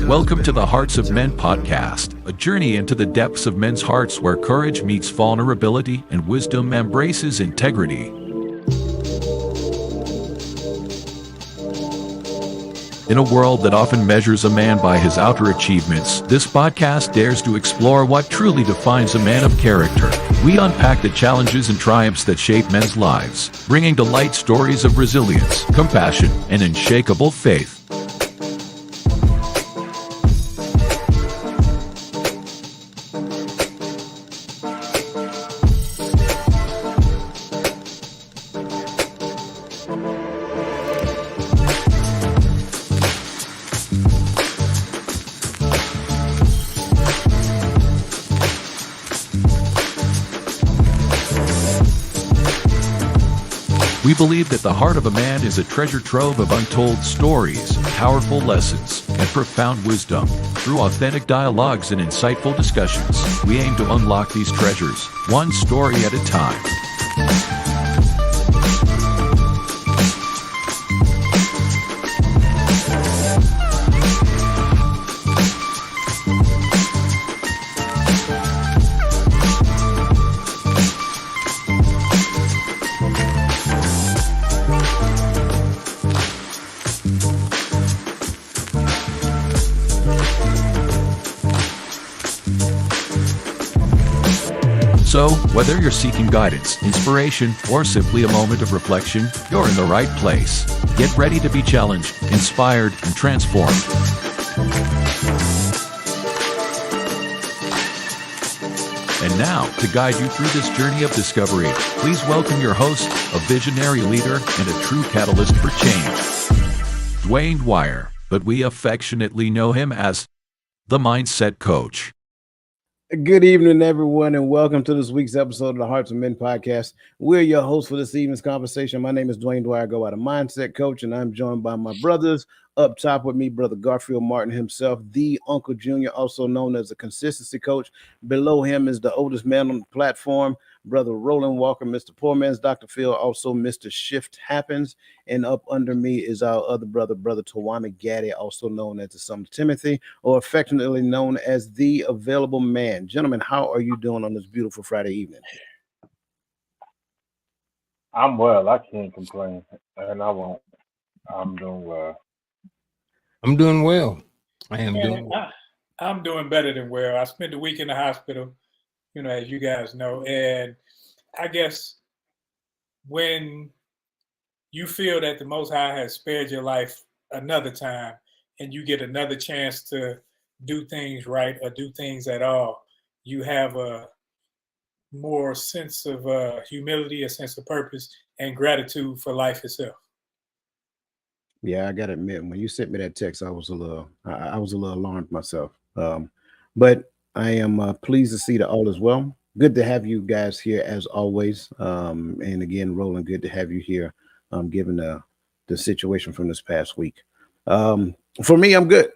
Welcome to the Hearts of Men podcast, a journey into the depths of men's hearts where courage meets vulnerability and wisdom embraces integrity. In a world that often measures a man by his outer achievements, this podcast dares to explore what truly defines a man of character. We unpack the challenges and triumphs that shape men's lives, bringing to light stories of resilience, compassion, and unshakable faith. We believe that the heart of a man is a treasure trove of untold stories, powerful lessons, and profound wisdom. Through authentic dialogues and insightful discussions, we aim to unlock these treasures, one story at a time. So, whether you're seeking guidance, inspiration, or simply a moment of reflection, you're in the right place. Get ready to be challenged, inspired, and transformed. And now, to guide you through this journey of discovery, please welcome your host, a visionary leader and a true catalyst for change, Dwayne Dwyer, but we affectionately know him as the Mindset Coach. Good evening, everyone, and welcome to this week's episode of the Hearts of Men podcast. We're your hosts for this evening's conversation. My name is Dwayne Dwyer, go by the Mindset Coach, and I'm joined by my brothers. Up top with me, Brother Garfield Martin himself, the Uncle Junior, also known as the Consistency Coach. Below him is the oldest man on the platform, Brother Roland Walker, Mr. Poor Man's Dr. Phil, also Mr. Shift Happens. And up under me is our other brother, Brother Tawana Gaddy, also known as the Son of Timothy, or affectionately known as the Available Man. Gentlemen, how are you doing on this beautiful Friday evening? I'm well. I can't complain, and I won't. I'm doing well. I'm doing well. I am doing well. I'm doing better than well. I spent the week in the hospital, as you guys know. And I guess when you feel that the Most High has spared your life another time and you get another chance to do things right or do things at all, you have a more sense of humility, a sense of purpose, and gratitude for life itself. Yeah, I gotta admit, when you sent me that text, I was a little alarmed myself. But I am pleased to see that all is well. Good to have you guys here as always. And again, Roland, good to have you here. Given the situation from this past week. For me, I'm good.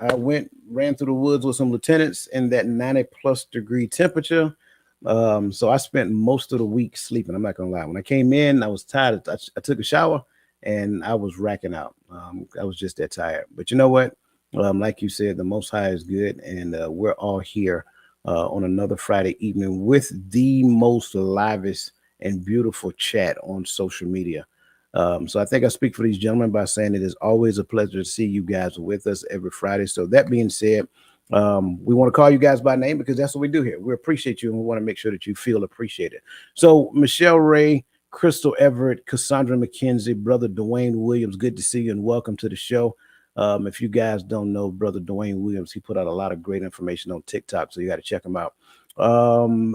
I ran through the woods with some lieutenants in that 90+ degree temperature. So I spent most of the week sleeping. I'm not gonna lie. When I came in, I was tired. I took a shower. And I was racking out. I was just that tired. But you know what? Like you said, the Most High is good. And we're all here on another Friday evening with the most lavish and beautiful chat on social media. So I think I speak for these gentlemen by saying it is always a pleasure to see you guys with us every Friday. So that being said, we want to call you guys by name because that's what we do here. We appreciate you and we want to make sure that you feel appreciated. So Michelle Ray, Crystal Everett, Cassandra McKenzie, Brother Dwayne Williams, good to see you and welcome to the show. If you guys don't know Brother Dwayne Williams, he put out a lot of great information on TikTok, so you got to check him out.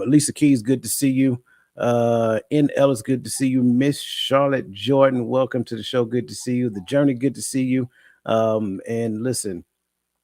Lisa Keys, good to see you. N. Ellis, good to see you. Miss Charlotte Jordan, welcome to the show. Good to see you. The Journey, good to see you. And listen,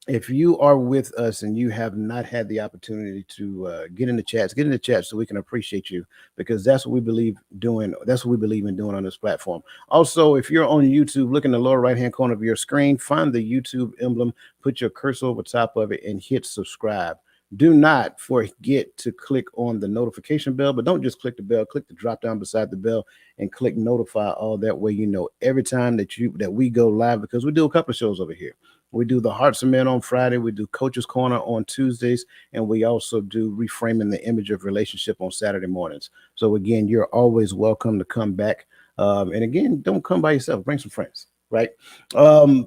if you are with us and you have not had the opportunity to get in the chat so we can appreciate you, because that's what we believe doing. That's what we believe in doing on this platform. Also, if you're on YouTube, look in the lower right-hand corner of your screen, find the YouTube emblem, put your cursor over top of it and hit subscribe. Do not forget to click on the notification bell, but don't just click the bell, click the drop down beside the bell and click notify all. That way you know every time that we go live, because we do a couple of shows over here. We do the Hearts of Men on Friday, we do Coach's Corner on Tuesdays, and we also do Reframing the Image of Relationship on Saturday mornings. So again, you're always welcome to come back. And again, don't come by yourself, bring some friends, right?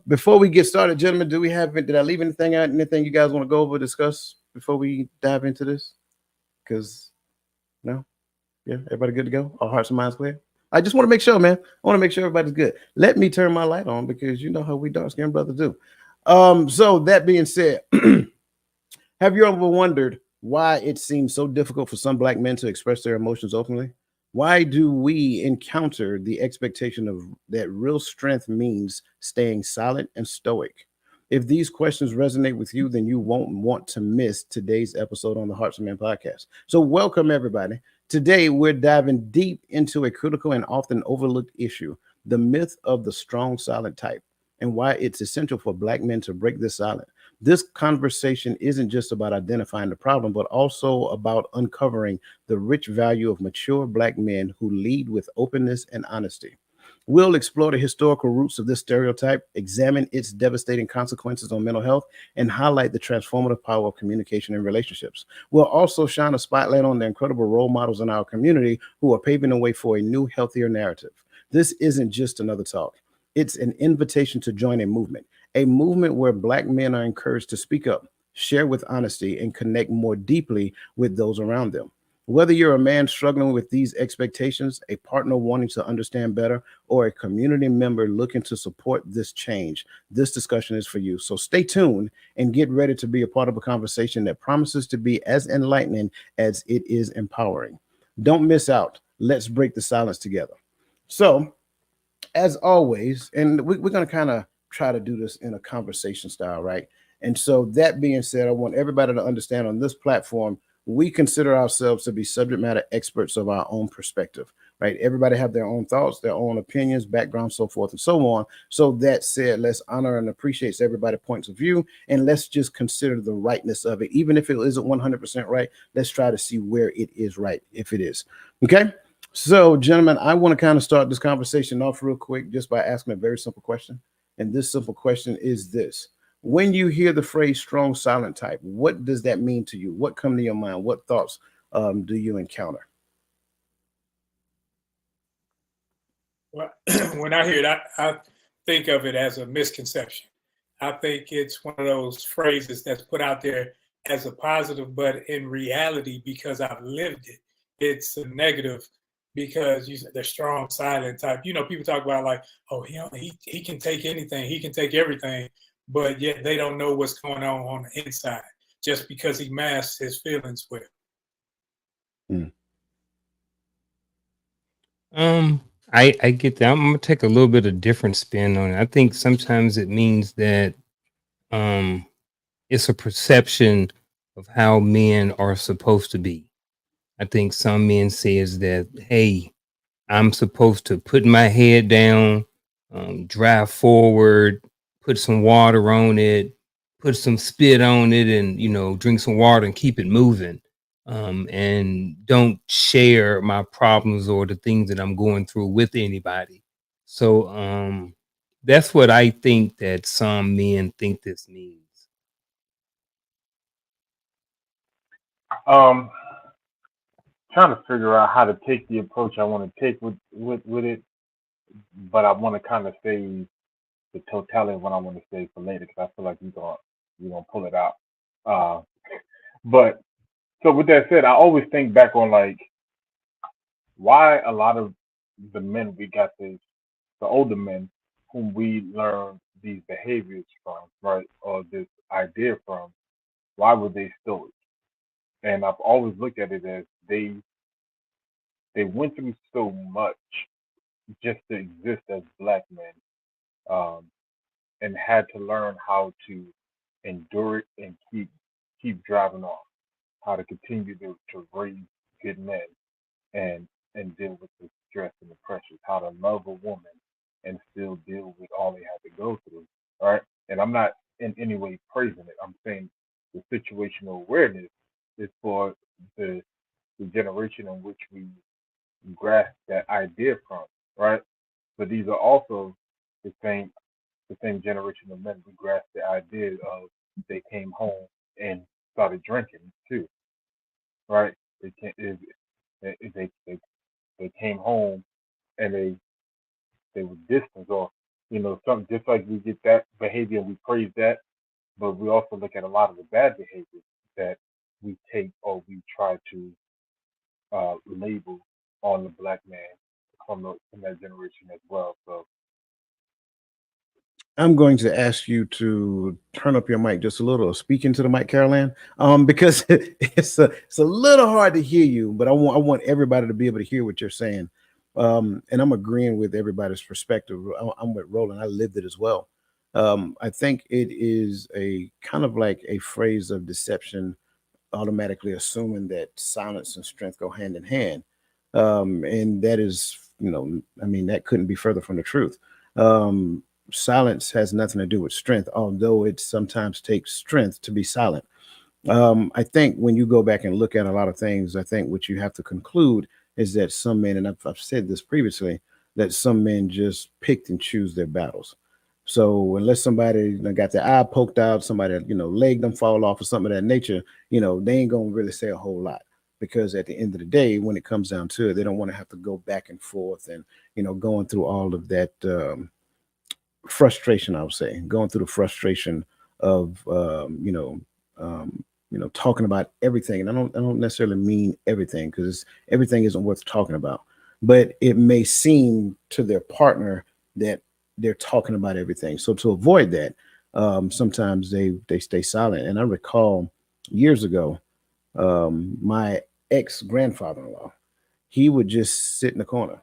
Before we get started, gentlemen, did I leave anything out? Anything you guys want to go over, discuss before we dive into this? Because no, yeah, everybody good to go? All hearts and minds clear? I just want to make sure, man. I want to make sure everybody's good. Let me turn my light on, because you know how we dark skinned brothers do. So that being said, have you ever wondered why it seems so difficult for some Black men to express their emotions openly? Why do we encounter the expectation of that real strength means staying silent and stoic? If these questions resonate with you, then you won't want to miss today's episode on the Hearts of Men podcast. So welcome, everybody. Today, we're diving deep into a critical and often overlooked issue, the myth of the strong silent type, and why it's essential for Black men to break this silence. This conversation isn't just about identifying the problem, but also about uncovering the rich value of mature Black men who lead with openness and honesty. We'll explore the historical roots of this stereotype, examine its devastating consequences on mental health, and highlight the transformative power of communication and relationships. We'll also shine a spotlight on the incredible role models in our community who are paving the way for a new, healthier narrative. This isn't just another talk. It's an invitation to join a movement where Black men are encouraged to speak up, share with honesty, and connect more deeply with those around them. Whether you're a man struggling with these expectations, a partner wanting to understand better, or a community member looking to support this change, this discussion is for you. So stay tuned and get ready to be a part of a conversation that promises to be as enlightening as it is empowering. Don't miss out. Let's break the silence together. So, as always, and we're going to kind of try to do this in a conversation style, right? And so that being said, I want everybody to understand on this platform, we consider ourselves to be subject matter experts of our own perspective, right? Everybody have their own thoughts, their own opinions, background, so forth and so on. So that said, let's honor and appreciate everybody's points of view, and let's just consider the rightness of it. Even if it isn't 100% right, let's try to see where it is right, if it is. Okay? So, gentlemen, I want to kind of start this conversation off real quick just by asking a very simple question. And this simple question is this. When you hear the phrase strong silent type, what does that mean to you? What come to your mind? What thoughts do you encounter? Well, when I hear that, I think of it as a misconception. I think it's one of those phrases that's put out there as a positive, but in reality, because I've lived it, it's a negative, because you said the strong silent type. You know, people talk about like, oh, he can take anything, he can take everything, but yet they don't know what's going on the inside just because he masks his feelings well. I get that. I'm gonna take a little bit of different spin on it. I think sometimes it means that it's a perception of how men are supposed to be. I think some men says that, hey, I'm supposed to put my head down, drive forward, put some water on it, put some spit on it, and drink some water and keep it moving. And don't share my problems or the things that I'm going through with anybody. So that's what I think that some men think this means. Trying to figure out how to take the approach I want to take with it, but I want to kind of save the totality of what I want to say for later, because I feel like you're gonna pull it out. But so with that said, I always think back on like why a lot of the men we got this, the older men whom we learned these behaviors from, right, or this idea from, why were they stoic? And I've always looked at it as they went through so much just to exist as Black men, and had to learn how to endure it and keep driving on, how to continue to raise good men and deal with the stress and the pressures, how to love a woman and still deal with all they had to go through. All right. And I'm not in any way praising it. I'm saying the situational awareness is for the generation in which we grasp that idea from, right? But these are also the same generation of men who grasp the idea of they came home and started drinking too, right? They can't, they came home and they were distant or something just like we get that behavior and we praise that, but we also look at a lot of the bad behavior that we take or we try to label on the black man from that generation as well. So I'm going to ask you to turn up your mic just a little, speak into the mic, Caroline, because it's a little hard to hear you, but I want everybody to be able to hear what you're saying. And I'm agreeing with everybody's perspective. I'm with Roland. I lived it as well. I think it is a kind of like a phrase of deception, automatically assuming that silence and strength go hand in hand. And that is, I mean, that couldn't be further from the truth. Silence has nothing to do with strength, although it sometimes takes strength to be silent. I think when you go back and look at a lot of things, I think what you have to conclude is that some men, and I've said this previously, that some men just picked and choose their battles. So unless somebody got their eye poked out, somebody, leg them fall off or something of that nature, they ain't going to really say a whole lot. Because at the end of the day, when it comes down to it, they don't want to have to go back and forth and, going through all of that frustration. I would say going through the frustration of talking about everything, and I don't necessarily mean everything, because everything isn't worth talking about, but it may seem to their partner that they're talking about everything. So to avoid that, sometimes they stay silent. And I recall years ago, my ex-grandfather-in-law, he would just sit in the corner.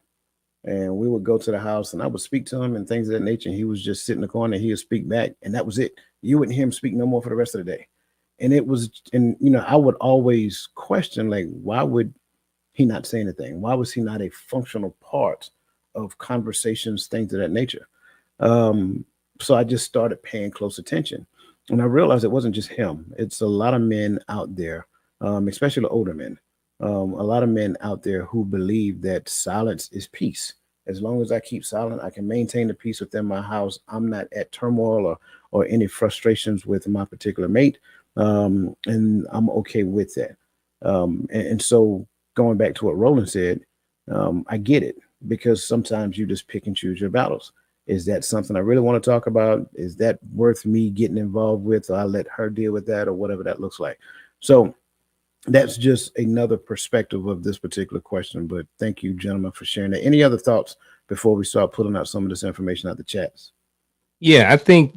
And we would go to the house and I would speak to him and things of that nature. And he was just sitting in the corner and he would speak back. And that was it. You wouldn't hear him speak no more for the rest of the day. And I would always question, like, why would he not say anything? Why was he not a functional part of conversations, things of that nature? So I just started paying close attention. And I realized it wasn't just him. It's a lot of men out there, especially the older men. A lot of men out there who believe that silence is peace. As long as I keep silent, I can maintain the peace within my house. I'm not at turmoil or any frustrations with my particular mate. And I'm okay with that. And so going back to what Roland said, I get it, because sometimes you just pick and choose your battles. Is that something I really want to talk about? Is that worth me getting involved with? Or I let her deal with that, or whatever that looks like. So that's just another perspective of this particular question. But thank you, gentlemen, for sharing that. Any other thoughts before we start pulling out some of this information out the chats? Yeah, I think,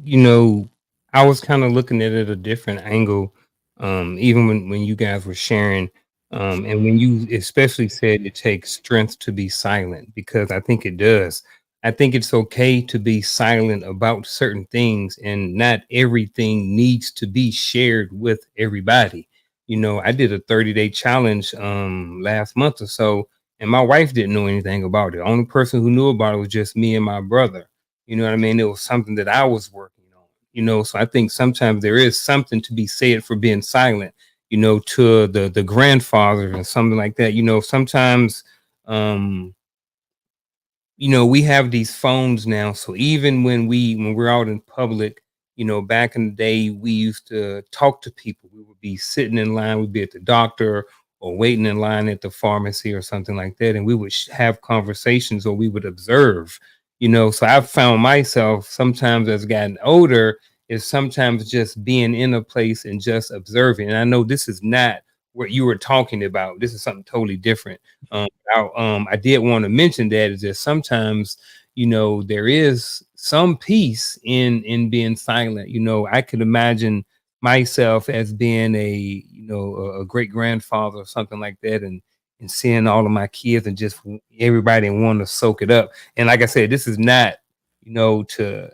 I was kind of looking at it a different angle, even when you guys were sharing, and when you especially said it takes strength to be silent, because I think it does. I think it's okay to be silent about certain things, and not everything needs to be shared with everybody. I did a 30-day challenge last month or so, and my wife didn't know anything about it. The only person who knew about it was just me and my brother. You know what I mean? It was something that I was working on, so I think sometimes there is something to be said for being silent, to the grandfather and something like that. Sometimes, we have these phones now. So even when we're out in public, back in the day, we used to talk to people. We would be sitting in line, we'd be at the doctor or waiting in line at the pharmacy or something like that. And we would have conversations, or we would observe, so I've found myself sometimes, as gotten older, is sometimes just being in a place and just observing. And I know this is not what you were talking about. This is something totally different. I did want to mention that is that sometimes, there is some peace in being silent. I could imagine myself as being a great grandfather or something like that, and seeing all of my kids and just everybody want to soak it up. And like I said, this is not, to,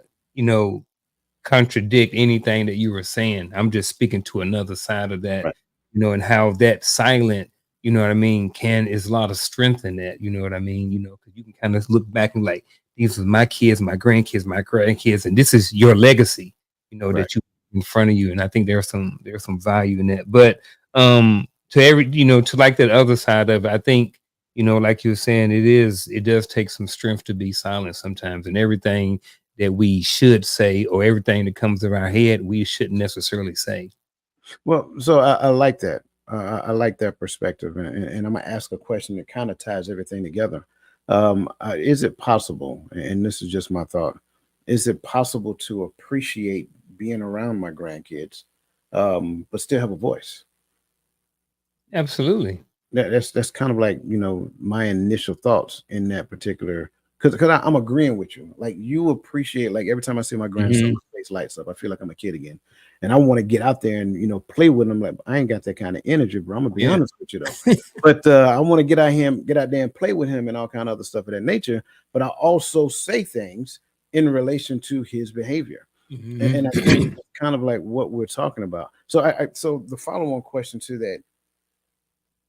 contradict anything that you were saying. I'm just speaking to another side of that, Right. And how that silent, is a lot of strength in that, you know what I mean? Because you can kind of look back and like, these are my kids, my grandkids, my grandkids, and this is your legacy, Right. that you in front of you. And I think there's some value in that. But to like that other side of it, I think, like you were saying, it does take some strength to be silent sometimes, and everything that we should say or everything that comes to our head, we shouldn't necessarily say. Well, so I like that. I like that perspective, and I'm gonna ask a question that kind of ties everything together. Is it possible, and this is just my thought, is it possible to appreciate being around my grandkids, but still have a voice? Absolutely. That's kind of like, my initial thoughts in that particular, because I'm agreeing with you. Like, you appreciate, like, every time I see my grandson, my face lights up. I feel like I'm a kid again, and I want to get out there and play with him. Like, I ain't got that kind of energy, bro. I'm gonna be honest with you though. But I want to get out there and play with him and all kind of other stuff of that nature. But I also say things in relation to his behavior, and I think it's kind of like what we're talking about. So so the follow-on question to that,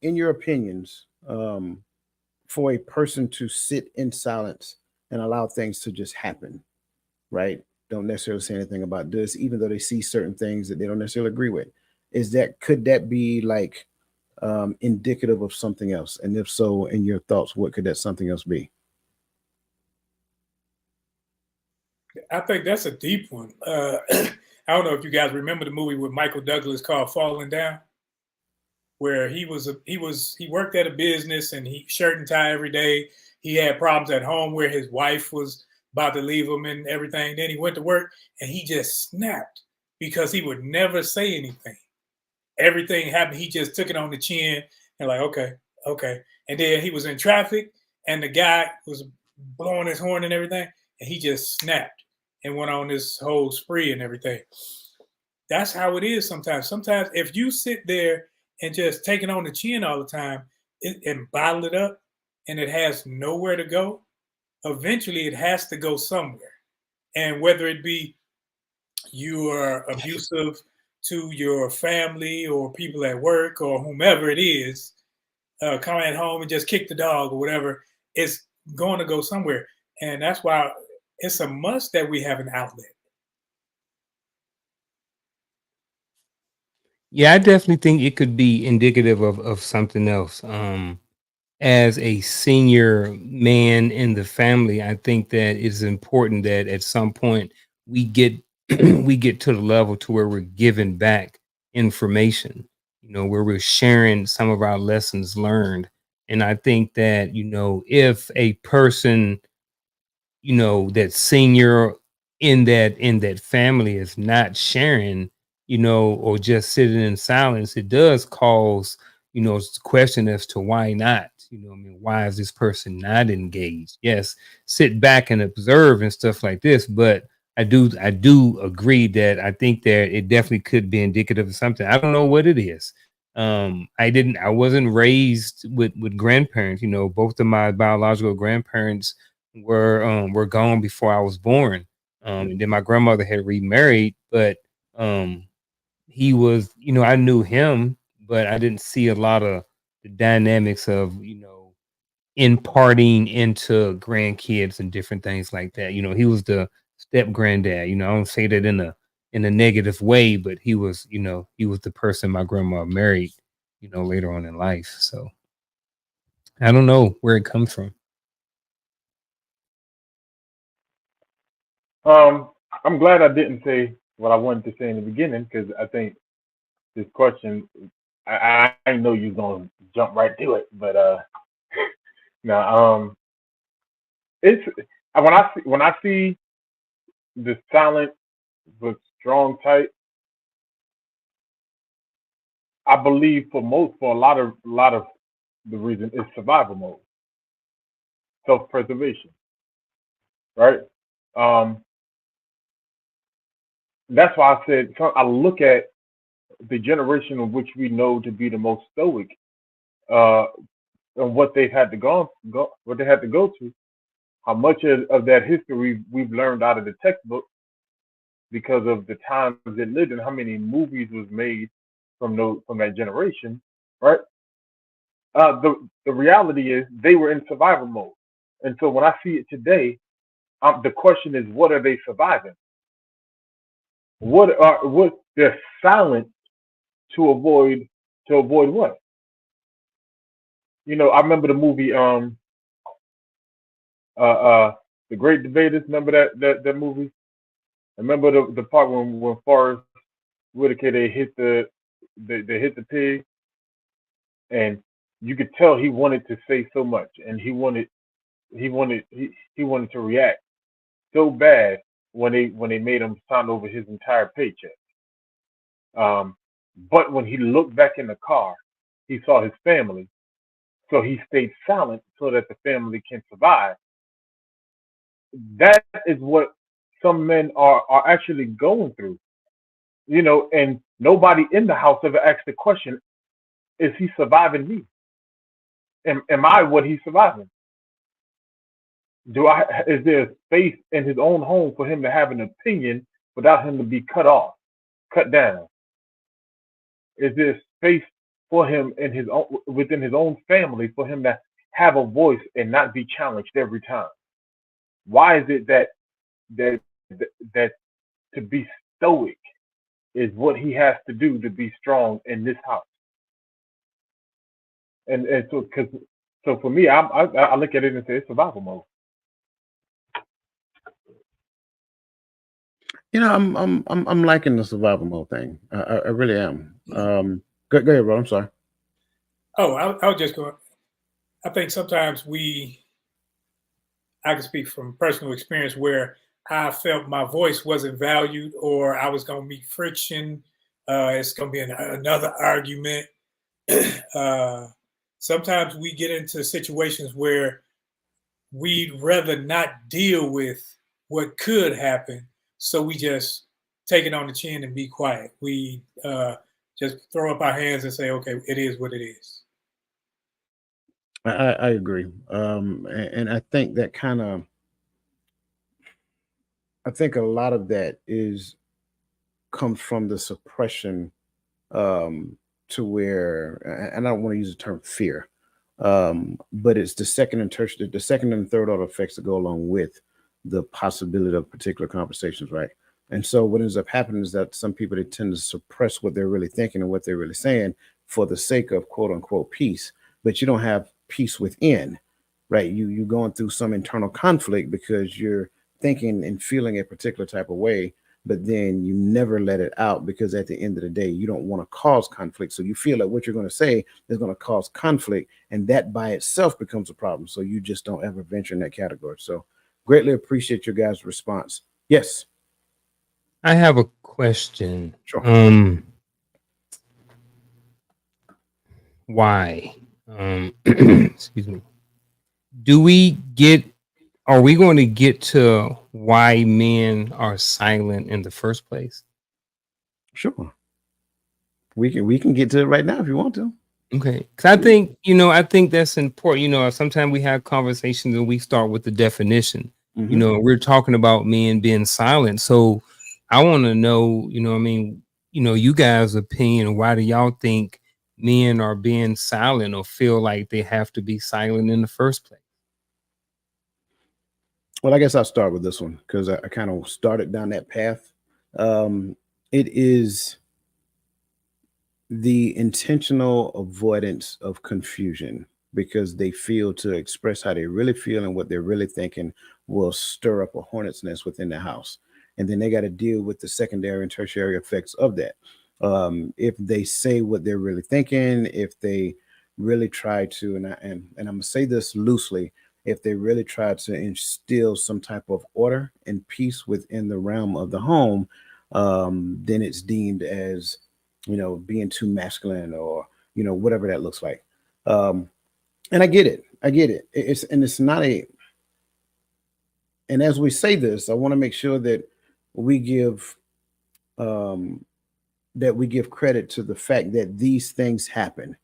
in your opinions, for a person to sit in silence and allow things to just happen, right? Don't necessarily say anything about this, even though they see certain things that they don't necessarily agree with. Could that be like indicative of something else? And if so, in your thoughts, what could that something else be? I think that's a deep one. I don't know if you guys remember the movie with Michael Douglas called Falling Down, where he worked at a business and he shirt and tie every day. He had problems at home where his wife was about to leave him and everything. Then he went to work and he just snapped because he would never say anything. Everything happened. He just took it on the chin and like, okay. And then he was in traffic and the guy was blowing his horn and everything. And he just snapped and went on this whole spree and everything. That's how it is sometimes. Sometimes if you sit there and just take it on the chin all the time and bottle it up and it has nowhere to go, eventually it has to go somewhere. And whether it be you are abusive to your family or people at work or whomever it is, coming at home and just kick the dog or whatever, it's going to go somewhere. And that's why it's a must that we have an outlet. Yeah, I definitely think it could be indicative of something else. As a senior man in the family, I think that it's important that at some point we get we get to the level to where we're giving back information, where we're sharing some of our lessons learned. And I think that, if a person, that senior in that family is not sharing, or just sitting in silence, it does cause, question as to why not. Why is this person not engaged? Yes, sit back and observe and stuff like this, but I do agree that I think that it definitely could be indicative of something. I don't know what it is. I wasn't raised with grandparents. Both of my biological grandparents were gone before I was born. And then my grandmother had remarried, but he was, I knew him, but I didn't see a lot of the dynamics of, imparting into grandkids and different things like that. He was the step granddad. I don't say that in a negative way, but he was the person my grandma married, later on in life. So I don't know where it comes from. I'm glad I didn't say what I wanted to say in the beginning, because I think this question, I know you're gonna jump right to it, but no, it's when I see the silent but strong type, I believe for a lot of the reason is survival mode, self-preservation, right? That's why I said, I look at the generation of which we know to be the most stoic, and what they've had to go through. How much of that history we've learned out of the textbook because of the times it lived and how many movies was made from that generation, right? The reality is they were in survival mode, and so when I see it today, the question is, what are they surviving? What they're silent to avoid what? I remember the movie The Great Debaters. Remember that movie? I remember the part when Forrest Whitaker they hit the pig, and you could tell he wanted to say so much, and he wanted to react so bad when they made him sign over his entire paycheck. But when he looked back in the car, he saw his family, so he stayed silent so that the family can survive. That is what some men are actually going through, and nobody in the house ever asked the question, is he surviving me? Am I what he's surviving? Is there space in his own home for him to have an opinion without him to be cut off, cut down? Is there space for him within his own family for him to have a voice and not be challenged every time? Why is it that to be stoic is what he has to do to be strong in this house? And so for me, I look at it and say it's survival mode. I'm liking the survival mode thing. I really am. Go ahead, bro. I'm sorry. Oh, I'll just go. I think sometimes I can speak from personal experience where I felt my voice wasn't valued, or I was going to meet friction. It's going to be another argument. Sometimes we get into situations where we'd rather not deal with what could happen, so we just take it on the chin and be quiet. We just throw up our hands and say, okay, it is what it is. I agree. And I think that I think a lot of that comes from the suppression, to where, and I don't want to use the term fear, but it's the second and third order effects that go along with the possibility of particular conversations, right? And so what ends up happening is that some people, they tend to suppress what they're really thinking and what they're really saying for the sake of quote unquote peace, but you don't have peace within, right? You're going through some internal conflict because you're thinking and feeling a particular type of way, but then you never let it out because at the end of the day, you don't want to cause conflict. So you feel like what you're going to say is going to cause conflict, and that by itself becomes a problem. So you just don't ever venture in that category. So greatly appreciate your guys' response. Yes. I have a question. Sure. Why? Excuse me. Are we going to get to why men are silent in the first place? Sure. We can get to it right now if you want to. Okay. Because I think that's important. Sometimes we have conversations and we start with the definition. Mhm. We're talking about men being silent. So I want to know, you guys' opinion. Why do y'all think men are being silent or feel like they have to be silent in the first place? Well, I guess I'll start with this one because I kind of started down that path. It is the intentional avoidance of confusion because they feel to express how they really feel and what they're really thinking will stir up a hornet's nest within the house. And then they got to deal with the secondary and tertiary effects of that. If they say what they're really thinking, if they really try to, and I'm gonna say this loosely, if they really try to instill some type of order and peace within the realm of the home, then it's deemed as being too masculine or whatever that looks like. And I get it. It's not a. And as we say this, I want to make sure that we give credit to the fact that these things happen,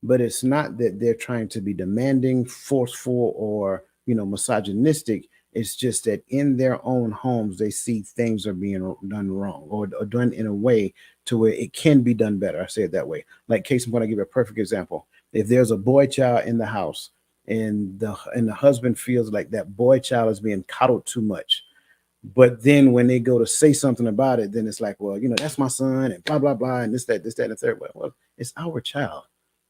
but it's not that they're trying to be demanding, forceful, or misogynistic. It's just that in their own homes, they see things are being done wrong or done in a way to where it can be done better. I say it that way. Like case in point, I give you a perfect example. If there's a boy child in the house and the husband feels like that boy child is being coddled too much, But then when they go to say something about it, then it's like, well, that's my son and blah, blah, blah. And this, that, and the third. Well, it's our child,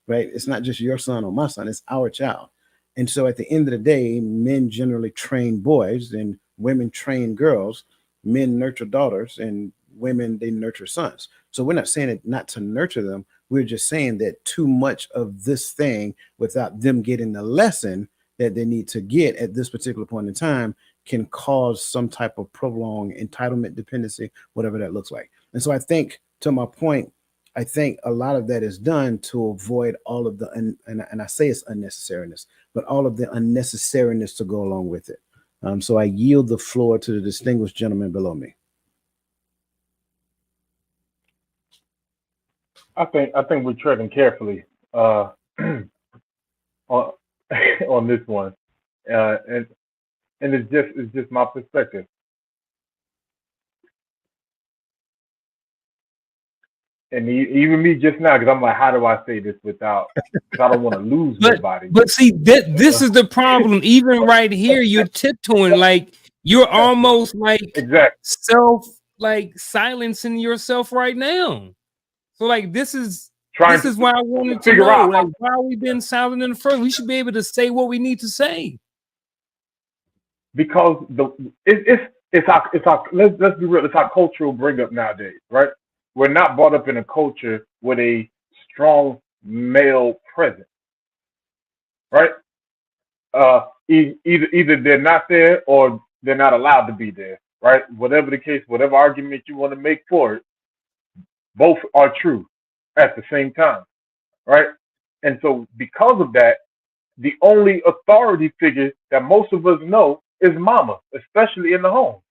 right? It's not just your son or my son. It's our child. And so at the end of the day, men generally train boys and women train girls. Men nurture daughters and women, they nurture sons. So we're not saying it not to nurture them. We're just saying that too much of this thing without them getting the lesson that they need to get at this particular point in time can cause some type of prolonged entitlement, dependency, whatever that looks like. And so I think, to my point, I think a lot of that is done to avoid all of the, and I say it's unnecessariness, but all of the unnecessariness to go along with it. So I yield the floor to the distinguished gentleman below me. I think we're treading carefully on on this one, and it's just my perspective. And even me just now, because I'm like, how do I say this without? Because I don't want to lose nobody. But see, this is the problem. Even right here, you're tiptoeing, like you're almost like exactly silencing yourself right now. So like this is why I wanted to figure know, out like, why we been silent in the first. We should be able to say what we need to say. Because it's our let's be real, it's our cultural bring up nowadays, right? We're not brought up in a culture with a strong male presence, right? Either they're not there or they're not allowed to be there, right? Whatever the case, whatever argument you want to make for it, both are true at the same time, right? And so because of that, the only authority figure that most of us know is mama, especially in the home.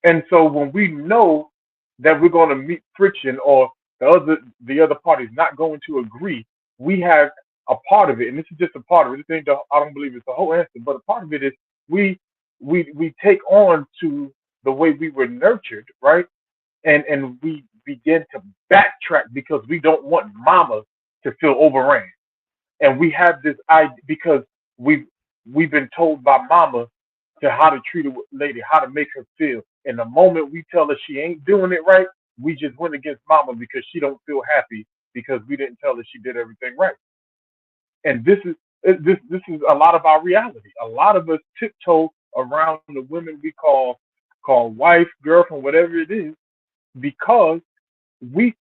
And so when we know that we're going to meet friction or the other party is not going to agree, we have a part of it, and this is just a part of it. I don't believe it's the whole answer, but a part of it is we take on to the way we were nurtured, right? And we begin to backtrack because we don't want mama to feel overran. And we have this idea because we've been told by mama to how to treat a lady, how to make her feel. And the moment we tell her she ain't doing it right, we just went against mama because she don't feel happy because we didn't tell her she did everything right. And this is a lot of our reality. A lot of us tiptoe around the women we call wife, girlfriend, whatever it is, because we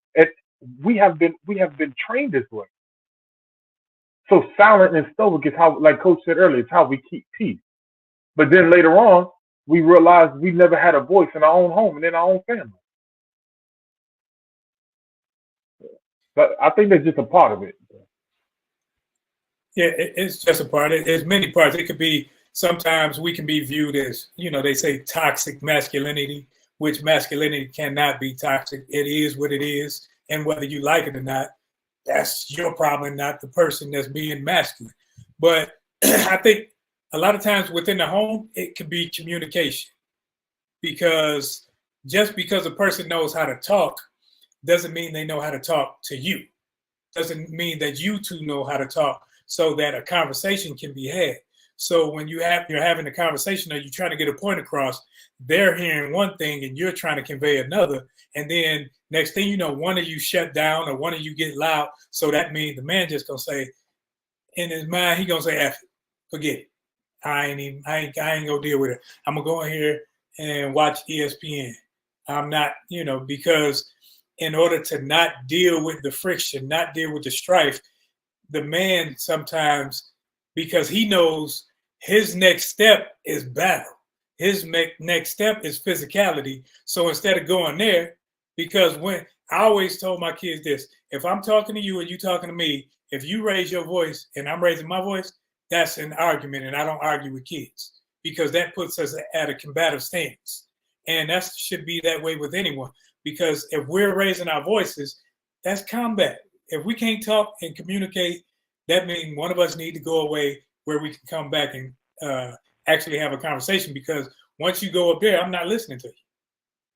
have been trained this way. So silent and stoic is how, like Coach said earlier, it's how we keep peace. But then later on, we realize we never had a voice in our own home and in our own family. But I think that's just a part of it. Yeah, it's just a part. There's many parts. It could be, sometimes we can be viewed as, they say toxic masculinity, which masculinity cannot be toxic. It is what it is. And whether you like it or not, that's your problem, not the person that's being masculine. But I think a lot of times within the home, it could be communication. Because just because a person knows how to talk doesn't mean they know how to talk to you. Doesn't mean that you two know how to talk so that a conversation can be had. So when you're having a conversation or you're trying to get a point across, they're hearing one thing and you're trying to convey another. And then next thing you know, one of you shut down or one of you get loud. So that means the man just gonna say, in his mind, he gonna say, F it, forget it. I ain't gonna deal with it. I'm gonna go in here and watch ESPN. I'm not, because in order to not deal with the friction, not deal with the strife, the man sometimes, because he knows his next step is battle. His next step is physicality. So instead of going there, because when I always told my kids this, if I'm talking to you and you talking to me, if you raise your voice and I'm raising my voice, that's an argument, and I don't argue with kids because that puts us at a combative stance. And that should be that way with anyone, because if we're raising our voices, that's combat. If we can't talk and communicate, that means one of us need to go away where we can come back and actually have a conversation, because once you go up there, I'm not listening to you.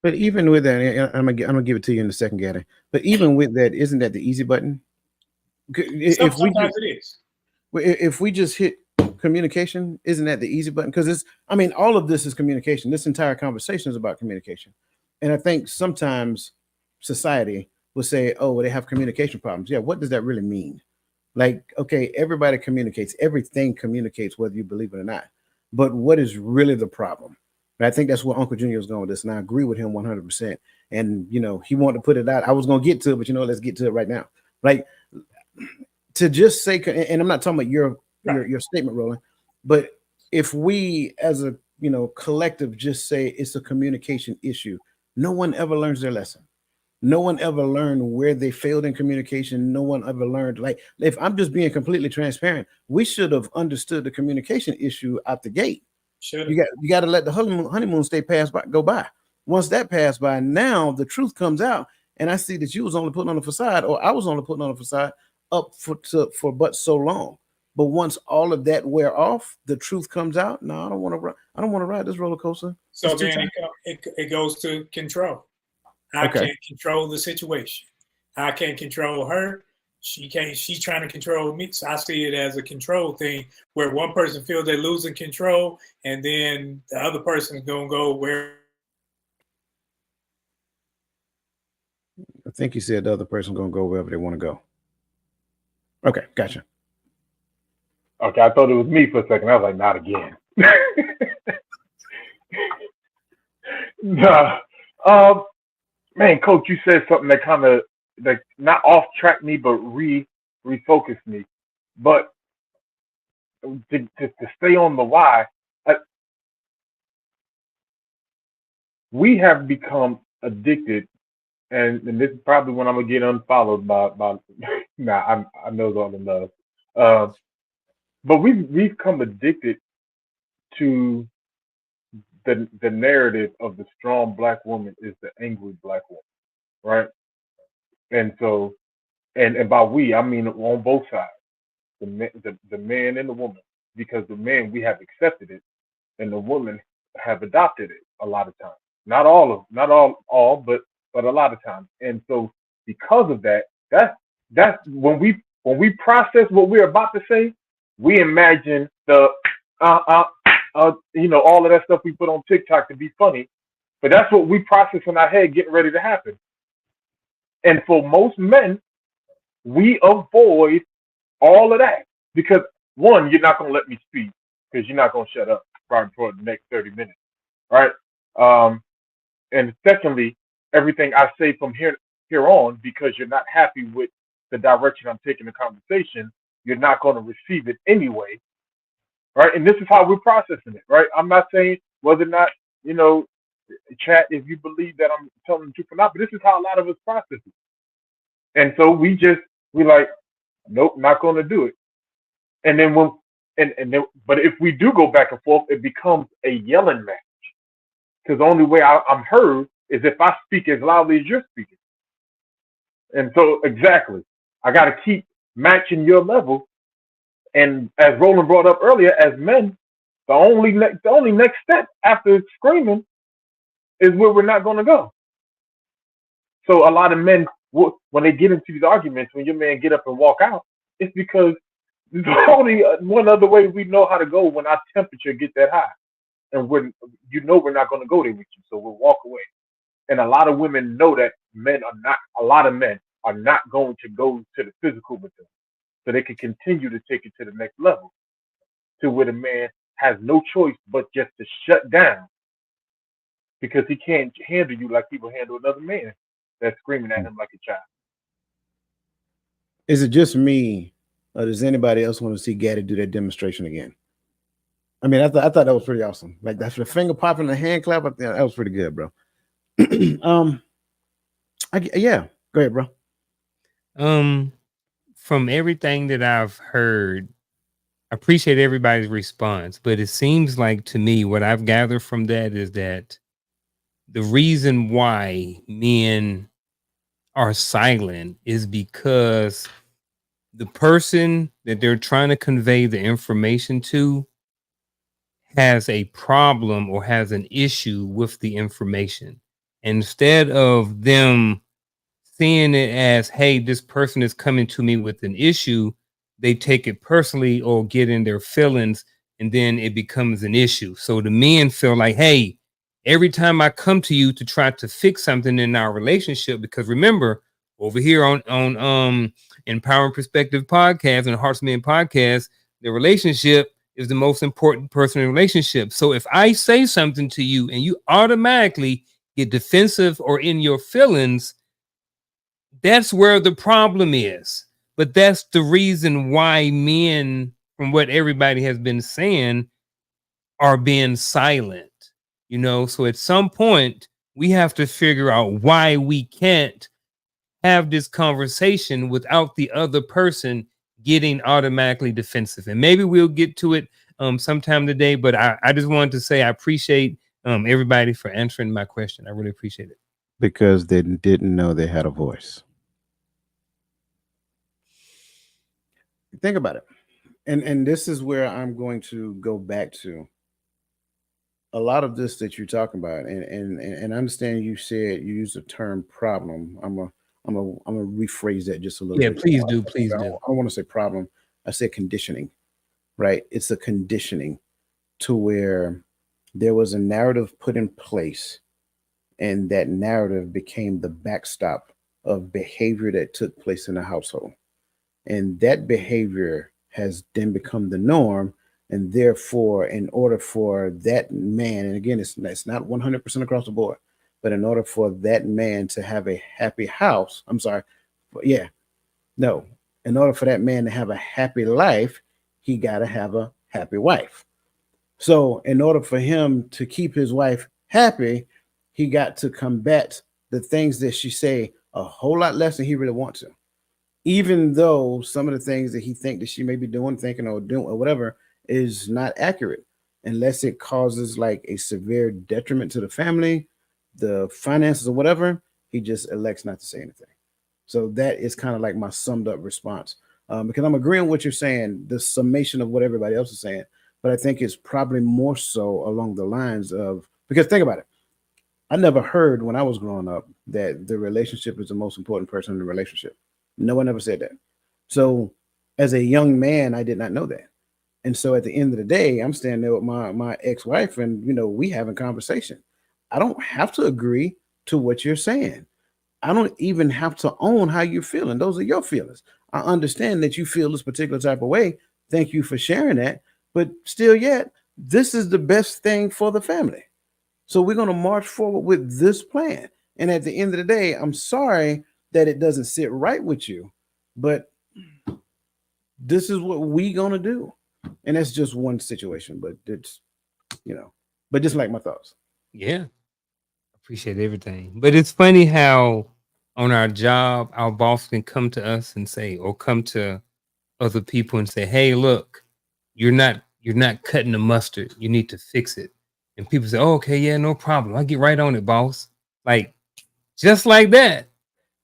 But even with that, I'm gonna give it to you in a second, Gary. But even with that, isn't that the easy button? Sometimes it is. If we just hit communication? Isn't that the easy button? Because it's, I mean, all of this is communication. This entire conversation is about communication. And I think sometimes society will say, oh, well, they have communication problems. Yeah, what does that really mean? Like, okay, everybody communicates, everything communicates, whether you believe it or not. But what is really the problem? And I think that's where Uncle Junior is going with this. And I agree with him 100%. And, you know, he wanted to put it out. I was going to get to it, but, you know, let's get to it right now. Like, to just say, and I'm not talking about your statement, Roland, but if we as a, you know, collective just say it's a communication issue, no one ever learns their lesson. No one ever learned where they failed in communication. No one ever learned, like, if I'm just being completely transparent, we should have understood the communication issue out the gate. Sure. You got to let the honeymoon stage go by. Once that passed by, now the truth comes out, and I see that you was only putting on the facade, or I was only putting on the facade up for but so long. But once all of that wear off, the truth comes out. No, I don't want to ride this roller coaster. So then it goes to control. I can't control the situation. I can't control her. She can't. She's trying to control me. So I see it as a control thing where one person feels they're losing control, and then the other person is gonna go where. I think you said the other person gonna go wherever they want to go. Okay, gotcha. Okay, I thought it was me for a second. I was like, not again. Nah. Man, Coach, you said something that kind of like not off track me, but refocused me. But to stay on the why, we have become addicted, and this is probably when I'm gonna get unfollowed by nah, I know all the love. But we've become addicted to the narrative of the strong black woman is the angry black woman, right? And so, and by we, I mean on both sides, the man and the woman, because the man, we have accepted it, and the women have adopted it a lot of times. Not all, but a lot of times. And so, because of that, that's when we process what we're about to say, we imagine the you know, all of that stuff we put on TikTok to be funny, but that's what we process in our head getting ready to happen. And for most men, we avoid all of that because, one, you're not going to let me speak because you're not going to shut up right for the next 30 minutes, right? And secondly, everything I say from here on, because you're not happy with the direction I'm taking the conversation, you're not going to receive it anyway. Right, and this is how we're processing it, right? I'm not saying whether or not, you know, chat if you believe that I'm telling the truth or not, but this is how a lot of us process it. And so we like, nope, not going to do it. And then but if we do go back and forth, it becomes a yelling match. Because the only way I'm heard is if I speak as loudly as you're speaking. And so exactly, I got to keep matching your level. And as Roland brought up earlier, as men, the only next step after screaming is where we're not going to go. So a lot of men, when they get into these arguments, when your man get up and walk out, it's because there's only one other way we know how to go when our temperature gets that high. And we're not going to go there with you, so we'll walk away. And a lot of women know that a lot of men are not going to go to the physical with them. So they can continue to take it to the next level, to where the man has no choice but just to shut down because he can't handle you like he will handle another man that's screaming at him like a child. Is it just me, or does anybody else want to see Gaddy do that demonstration again? I mean, I thought that was pretty awesome. Like that's the finger popping, the hand clap. That was pretty good, bro. Yeah, go ahead, bro. From everything that I've heard, I appreciate everybody's response, but it seems like to me what I've gathered from that is that the reason why men are silent is because the person that they're trying to convey the information to has a problem or has an issue with the information. Instead of them seeing it as, hey, this person is coming to me with an issue, they take it personally or get in their feelings and then it becomes an issue. So the men feel like, hey, every time I come to you to try to fix something in our relationship, because remember, over here on Empowering Perspective Podcast and Hearts Men Podcast, the relationship is the most important person in a relationship. So if I say something to you and you automatically get defensive or in your feelings, that's where the problem is. But that's the reason why men, from what everybody has been saying, are being silent. You know, so at some point we have to figure out why we can't have this conversation without the other person getting automatically defensive. And maybe we'll get to it sometime today, but I just wanted to say I appreciate everybody for answering my question. I really appreciate it. Because they didn't know they had a voice. Think about it. And this is where I'm going to go back to a lot of this that you're talking about. And I understand you said you used the term problem. I'm gonna rephrase that just a little bit. Please do. I don't want to say problem. I said conditioning, right? It's a conditioning to where there was a narrative put in place, and that narrative became the backstop of behavior that took place in the household. And that behavior has then become the norm. And therefore, in order for that man, and again, it's not 100% across the board, but in order for that man to have a happy house, in order for that man to have a happy life, he got to have a happy wife. So in order for him to keep his wife happy, he got to combat the things that she say a whole lot less than he really wants to. Even though some of the things that he think that she may be doing, thinking or doing or whatever is not accurate, unless it causes like a severe detriment to the family, the finances or whatever, he just elects not to say anything. So that is kind of like my summed up response, because I'm agreeing with what you're saying, the summation of what everybody else is saying, but I think it's probably more so along the lines of, because think about it, I never heard when I was growing up that the relationship is the most important person in the relationship. No one ever said that. So as a young man, I did not know that. And so at the end of the day, I'm standing there with my ex-wife and, we having conversation. I don't have to agree to what you're saying. I don't even have to own how you're feeling. Those are your feelings. I understand that you feel this particular type of way. Thank you for sharing that. But still yet, this is the best thing for the family. So we're going to march forward with this plan. And at the end of the day, I'm sorry that it doesn't sit right with you, but this is what we're going to do. And that's just one situation, but it's, but just like my thoughts. Yeah. Appreciate everything. But it's funny how on our job, our boss can come to us and say, or come to other people and say, hey, look, you're not cutting the mustard. You need to fix it. And people say, oh, okay, yeah, no problem. I'll get right on it, boss. Like, just like that.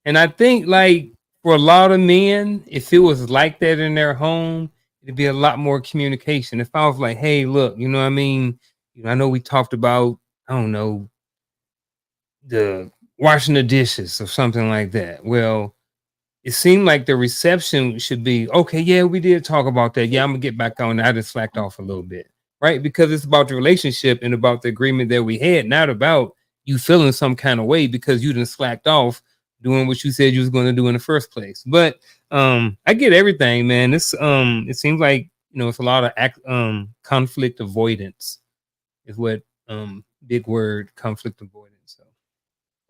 And I think like for a lot of men, if it was like that in their home, it'd be a lot more communication. If I was like, hey, look, you know what I mean? I know we talked about, I don't know, the washing the dishes or something like that. Well, it seemed like the reception should be, okay, yeah, we did talk about that. Yeah, I'm gonna get back on. I just slacked off a little bit, right? Because it's about the relationship and about the agreement that we had, not about you feeling some kind of way because you didn't slacked off doing what you said you was going to do in the first place. But I get everything, man. This it seems like it's a lot of conflict avoidance is what big word, conflict avoidance. So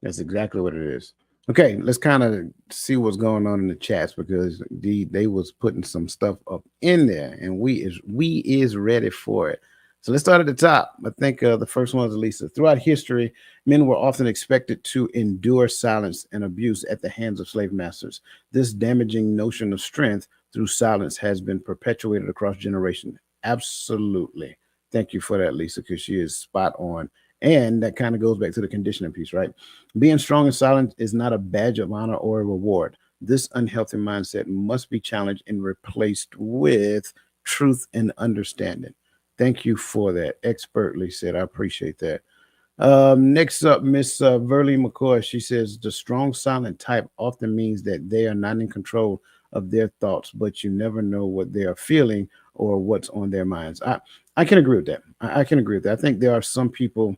that's exactly what it is. Okay, let's kind of see what's going on in the chats, because they was putting some stuff up in there, and we is ready for it. So let's start at the top. I think the first one is Lisa. Throughout history, men were often expected to endure silence and abuse at the hands of slave masters. This damaging notion of strength through silence has been perpetuated across generations. Absolutely. Thank you for that, Lisa, because she is spot on. And that kind of goes back to the conditioning piece, right? Being strong and silent is not a badge of honor or a reward. This unhealthy mindset must be challenged and replaced with truth and understanding. Thank you for that. Expertly said. I appreciate that. Next up, Miss Verly McCoy. She says the strong silent type often means that they are not in control of their thoughts, but you never know what they are feeling or what's on their minds. I can agree with that. I can agree with that. I think there are some people,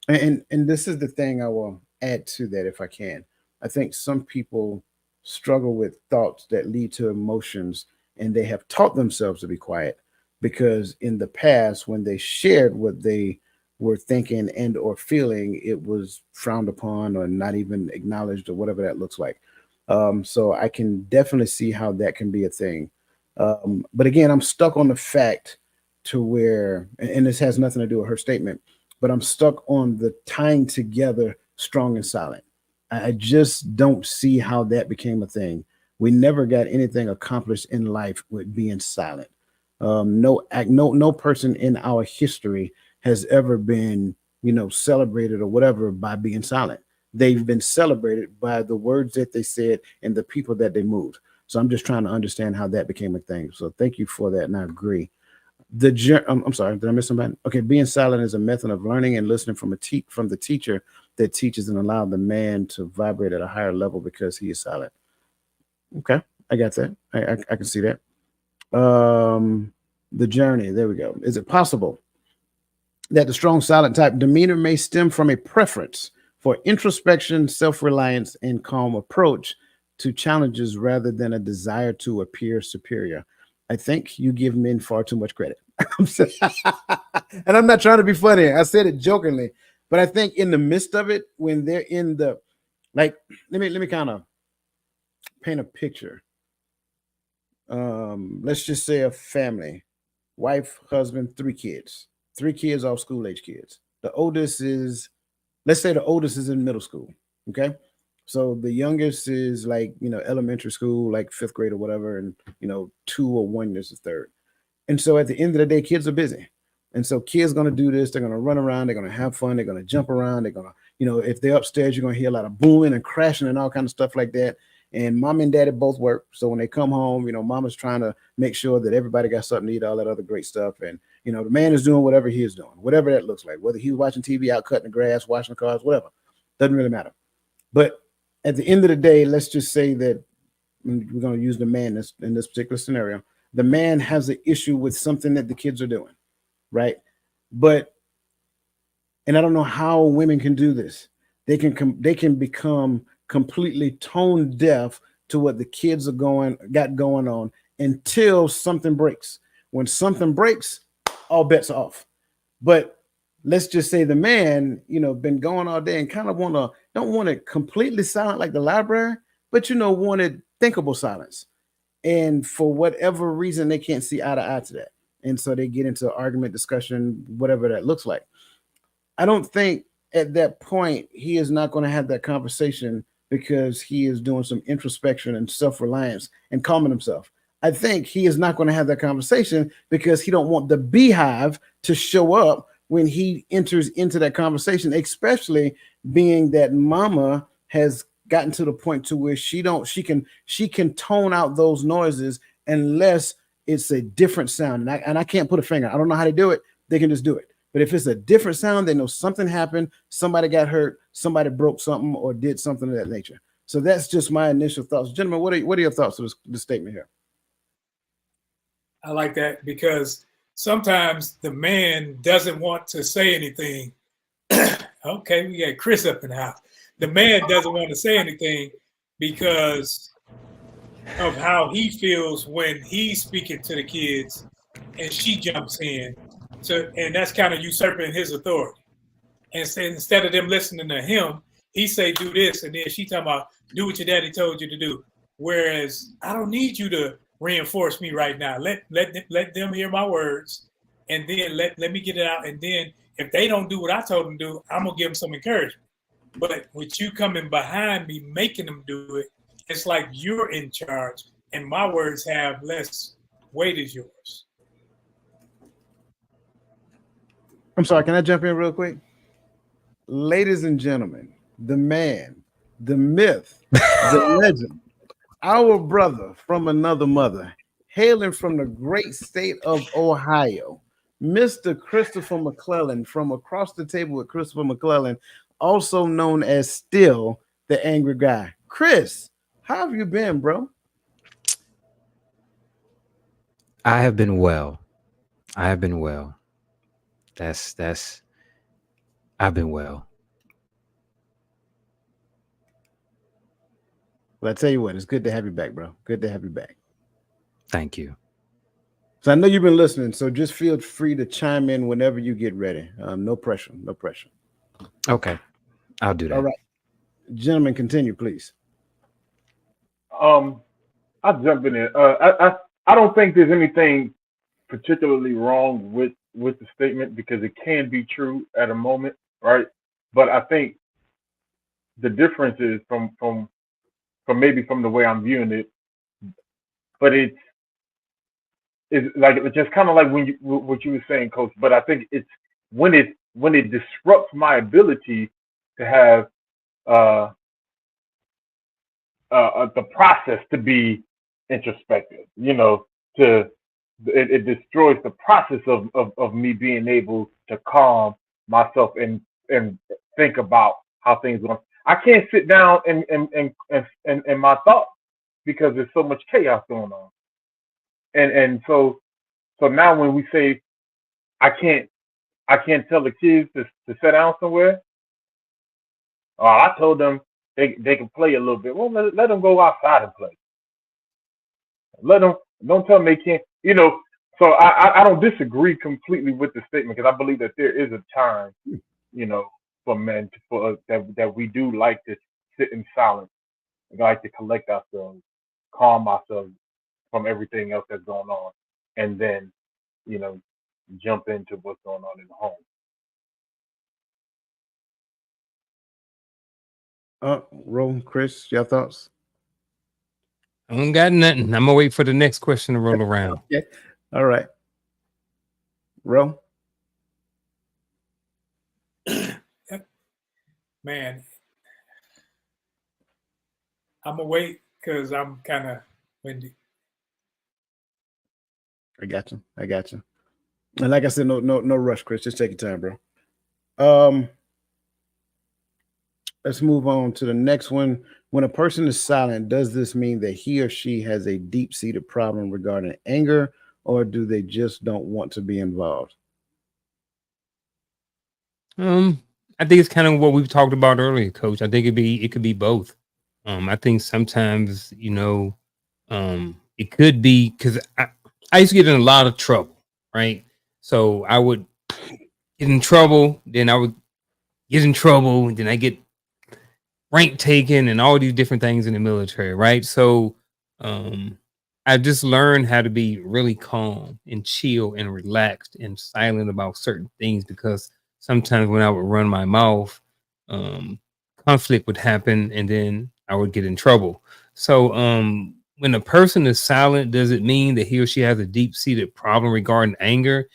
and this is the thing I will add to that if I can. I think some people struggle with thoughts that lead to emotions, and they have taught themselves to be quiet because in the past, when they shared what they were thinking and or feeling, it was frowned upon or not even acknowledged or whatever that looks like. So I can definitely see how that can be a thing. But again, I'm stuck on the fact to where, and this has nothing to do with her statement, but I'm stuck on the tying together strong and silent. I just don't see how that became a thing. We never got anything accomplished in life with being silent. No person in our history has ever been, celebrated or whatever by being silent. They've been celebrated by the words that they said and the people that they moved. So I'm just trying to understand how that became a thing. So thank you for that, and I agree. I'm sorry, did I miss somebody? Okay, being silent is a method of learning and listening from from the teacher that teaches and allow the man to vibrate at a higher level because he is silent. Okay, I got that. I can see that. The journey. There we go. Is it possible that the strong silent type demeanor may stem from a preference for introspection, self-reliance, and calm approach to challenges rather than a desire to appear superior? I think you give men far too much credit. And I'm not trying to be funny. I said it jokingly, but I think in the midst of it, when they're in the, like, let me kind of paint a picture. Let's just say a family, wife, husband, three kids, all school age kids. Let's say the oldest is in middle school. Okay. So the youngest is like, elementary school, like fifth grade or whatever. And, 2 or 1 is the third. And so at the end of the day, kids are busy. And so kids going to do this. They're going to run around. They're going to have fun. They're going to jump around. They're going to, if they're upstairs, you're going to hear a lot of booming and crashing and all kind of stuff like that. And mom and daddy both work. So when they come home, mama's trying to make sure that everybody got something to eat, all that other great stuff. And, the man is doing whatever he is doing, whatever that looks like, whether he's watching TV, out cutting the grass, washing the cars, whatever. Doesn't really matter. But at the end of the day, let's just say that we're going to use the man in this particular scenario. The man has an issue with something that the kids are doing, right? And I don't know how women can do this. They can become completely tone deaf to what the kids got going on until something breaks. When something breaks, all bets are off. But let's just say the man, been going all day and kind of don't want it completely silent like the library, but wanted thinkable silence. And for whatever reason, they can't see eye to eye to that. And so they get into argument, discussion, whatever that looks like. I don't think at that point he is not going to have that conversation because he is doing some introspection and self-reliance and calming himself. I think he is not going to have that conversation because he don't want the beehive to show up when he enters into that conversation, especially being that mama has gotten to the point to where she can tone out those noises unless it's a different sound. And I can't put a finger. I don't know how to do it. They can just do it. But if it's a different sound, they know something happened, somebody got hurt, somebody broke something or did something of that nature. So that's just my initial thoughts. Gentlemen, what are your thoughts on this statement here? I like that because sometimes the man doesn't want to say anything. Okay, we got Chris up in the house. The man doesn't want to say anything because of how he feels when he's speaking to the kids and she jumps in. So, and that's kind of usurping his authority. And so instead of them listening to him, he say, do this. And then she talking about, do what your daddy told you to do. Whereas I don't need you to reinforce me right now. Let them hear my words. And then let me get it out. And then if they don't do what I told them to do, I'm going to give them some encouragement. But with you coming behind me, making them do it, it's like you're in charge and my words have less weight as yours. I'm sorry, can I jump in real quick? Ladies and gentlemen, the man, the myth, the legend, our brother from another mother, hailing from the great state of Ohio, Mr. Christopher McClellan from across the table with Christopher McClellan, also known as Still the Angry Guy. Chris, how have you been, bro? I have been well. I have been well. I've been well. Well, I tell you what, it's good to have you back, bro. Good to have you back. Thank you. So I know you've been listening, so just feel free to chime in whenever you get ready. No pressure, no pressure. Okay, I'll do that. All right, gentlemen, continue, please. I'll jump in there. I don't think there's anything particularly wrong with the statement because it can be true at a moment, right? But I think the difference is from maybe from the way I'm viewing it, but it's like it's just kind of like when you what you were saying, Coach. But I think it's when it disrupts my ability to have the process to be introspective. You know, it destroys the process of me being able to calm myself and think about how things are going. I can't sit down and my thoughts because there's so much chaos going on. And so now when we say I can't tell the kids to sit down somewhere, I told them they can play a little bit. Well, let them go outside and play. Let them, don't tell them they can't. You know, so I don't disagree completely with the statement because I believe that there is a time, you know, for men that we do like to sit in silence, we like to collect ourselves, calm ourselves from everything else that's going on, and then, you know, jump into what's going on in the home. Ro, Chris, your thoughts? I don't got nothing. I'm gonna wait for the next question to roll around. Yeah. All right. Ro? Man, I'm gonna wait because I'm kind of windy. I got you. And like I said, no rush, Chris. Just take your time, bro. Let's move on to the next one. When a person is silent, does this mean that he or she has a deep-seated problem regarding anger, or do they just don't want to be involved? I think it's kind of what we've talked about earlier, Coach. I think it could be both. I think sometimes, you know, it could be because I used to get in a lot of trouble, right? So I would get in trouble, then I would get in trouble, and then I get rank taken and all these different things in the military, right? So I just learned how to be really calm and chill and relaxed and silent about certain things because sometimes when I would run my mouth, conflict would happen and then I would get in trouble. So when a person is silent, does it mean that he or she has a deep-seated problem regarding anger?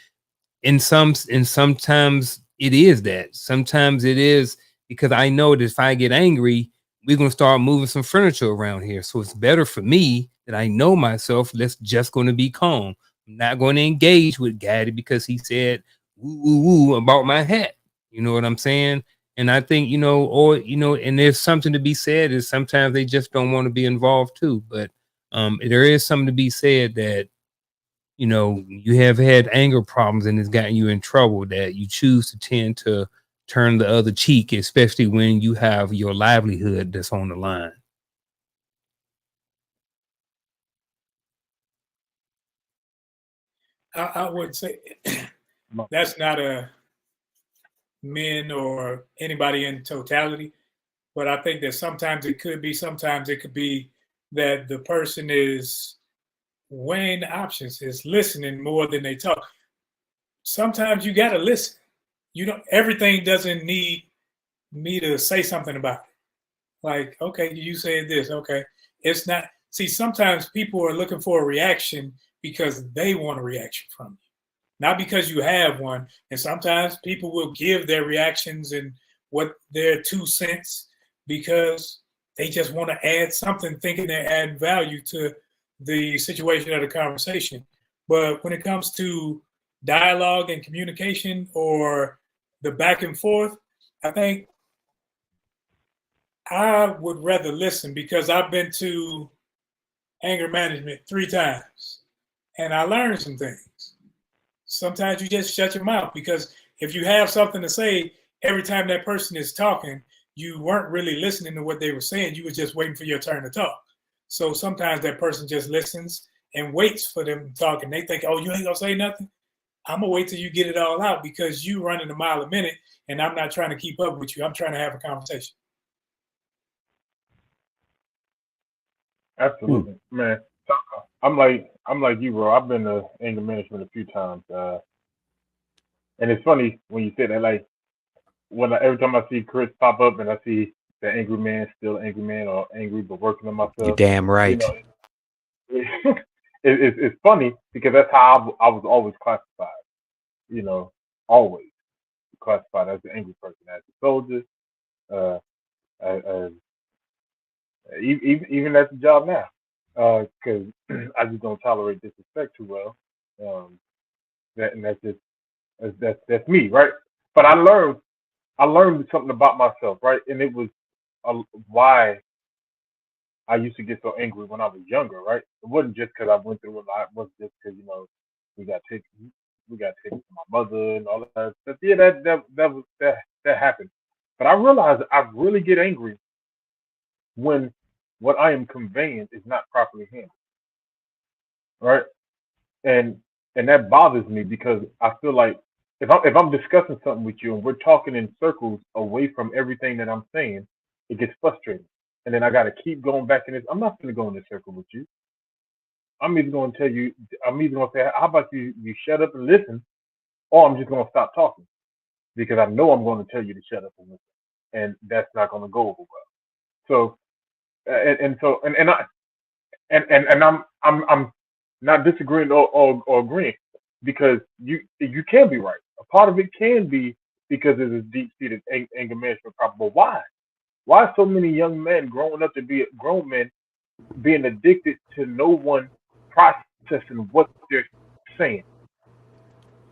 And sometimes it is that. Sometimes it is because I know that if I get angry, we're gonna start moving some furniture around here. So it's better for me that I know myself. That's just going to be calm. I'm not going to engage with Gaddy because he said woo woo woo about my hat. You know what I'm saying? And I think, you know, or you know, and there's something to be said is sometimes they just don't want to be involved too. But there is something to be said that, you know, you have had anger problems and it's gotten you in trouble, that you choose to tend to turn the other cheek, especially when you have your livelihood that's on the line. I would say that's not a men or anybody in totality, but I think that sometimes it could be that the person is weighing the options, is listening more than they talk. Sometimes you got to listen. You don't, everything doesn't need me to say something about it. Like, okay, you said this. Okay. It's not, see, sometimes people are looking for a reaction because they want a reaction from you, not because you have one. And sometimes people will give their reactions and what their 2 cents because they just want to add something, thinking they're adding value to the situation or the conversation. But when it comes to dialogue and communication or the back and forth, I think I would rather listen because I've been to anger management 3 times and I learned some things. sometimes you just shut your mouth, because if you have something to say every time that person is talking, you weren't really listening to what they were saying. You were just waiting for your turn to talk. So sometimes that person just listens and waits for them to talk, and they think, oh, you ain't gonna say nothing? I'm gonna wait till you get it all out, because you running a mile a minute and I'm not trying to keep up with you. I'm trying to have a conversation. Absolutely, man. I'm like you, bro. I've been to anger management a few times, and it's funny when you say that. Like every time I see Chris pop up and I see the angry man, still angry man, or angry but working on myself. You're damn right. You know, it's funny because that's how I was always classified. You know, always classified as the angry person, as a soldier, as even at the job now, because I just don't tolerate disrespect too well. That's me, right? But I learned something about myself, right? And it was why I used to get so angry when I was younger, right? It wasn't just because I went through a lot. It wasn't just because we got taken from my mother and all that stuff. Yeah, that happened. But I realized I really get angry when what I am conveying is not properly handled, right? And that bothers me, because I feel like if I'm discussing something with you and we're talking in circles away from everything that I'm saying, it gets frustrating. And then I got to keep going back in this. I'm not going to go in this circle with you. I'm either going to say, how about you shut up and listen, or I'm just going to stop talking, because I know I'm going to tell you to shut up and listen, and that's not going to go over well. So, I'm not disagreeing or agreeing, because you can be right. A part of it can be because there's a deep-seated anger management problem. But why? Why so many young men growing up to be grown men being addicted to no one processing what they're saying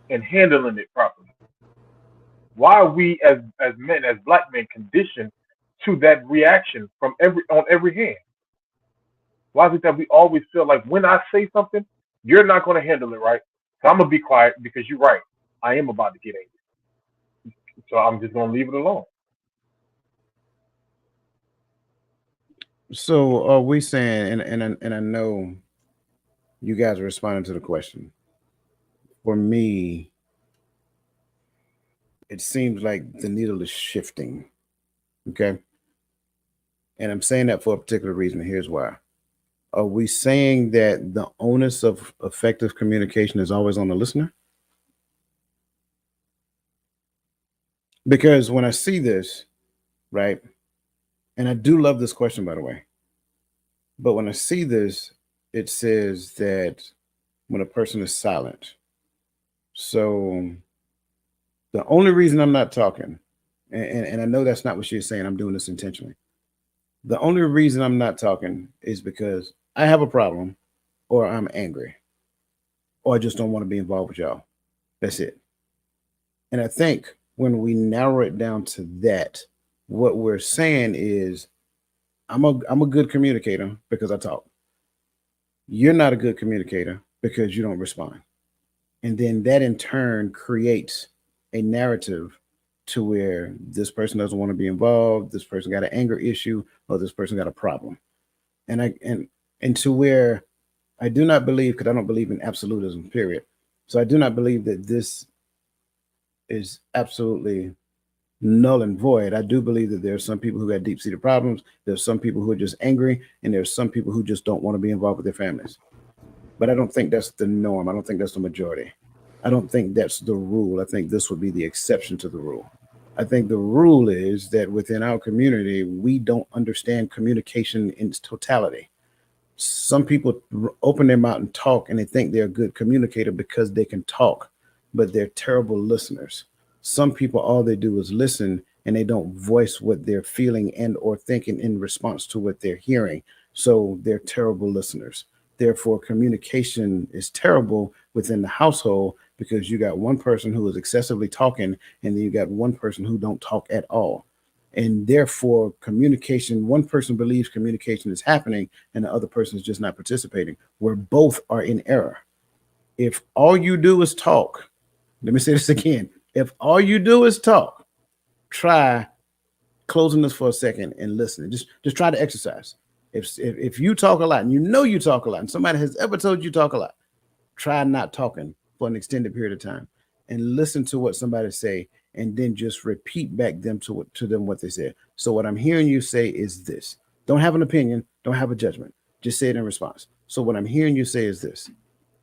and handling it properly? Why are we as men, as black men, conditioned to that reaction on every hand? Why is it that we always feel like when I say something, you're not going to handle it right, so I'm going to be quiet because you're right. I am about to get angry, so I'm just going to leave it alone. So are we saying, and I know you guys are responding to the question. For me, it seems like the needle is shifting. Okay. And I'm saying that for a particular reason. Here's why. Are we saying that the onus of effective communication is always on the listener? Because when I see this, right, and I do love this question, by the way, but when I see this, it says that when a person is silent. So the only reason I'm not talking, and I know that's not what she's saying, I'm doing this intentionally. The only reason I'm not talking is because I have a problem, or I'm angry, or I just don't want to be involved with y'all. That's it. And I think when we narrow it down to that, what we're saying is I'm a good communicator because I talk. You're not a good communicator because you don't respond. And then that in turn creates a narrative to where this person doesn't want to be involved, this person got an anger issue, or this person got a problem. And to where I do not believe, because I don't believe in absolutism, period. So I do not believe that this is absolutely null and void. I do believe that there are some people who got deep-seated problems. There's some people who are just angry, and there's some people who just don't want to be involved with their families. But I don't think that's the norm. I don't think that's the majority. I don't think that's the rule. I think this would be the exception to the rule. I think the rule is that within our community, we don't understand communication in its totality. Some people open their mouth and talk, and they think they're a good communicator because they can talk, but they're terrible listeners. Some people, all they do is listen, and they don't voice what they're feeling and or thinking in response to what they're hearing. So they're terrible listeners. Therefore, communication is terrible within the household because you got one person who is excessively talking, and then you got one person who don't talk at all. And therefore, communication, one person believes communication is happening and the other person is just not participating, where both are in error. If all you do is talk Let me say this again. If all you do is talk, try closing this for a second and listening. Just try to exercise. If you talk a lot and you know you talk a lot, and somebody has ever told you talk a lot, try not talking for an extended period of time and listen to what somebody say, and then just repeat back to them what they said. So what I'm hearing you say is this. Don't have an opinion, don't have a judgment. Just say it in response. So what I'm hearing you say is this.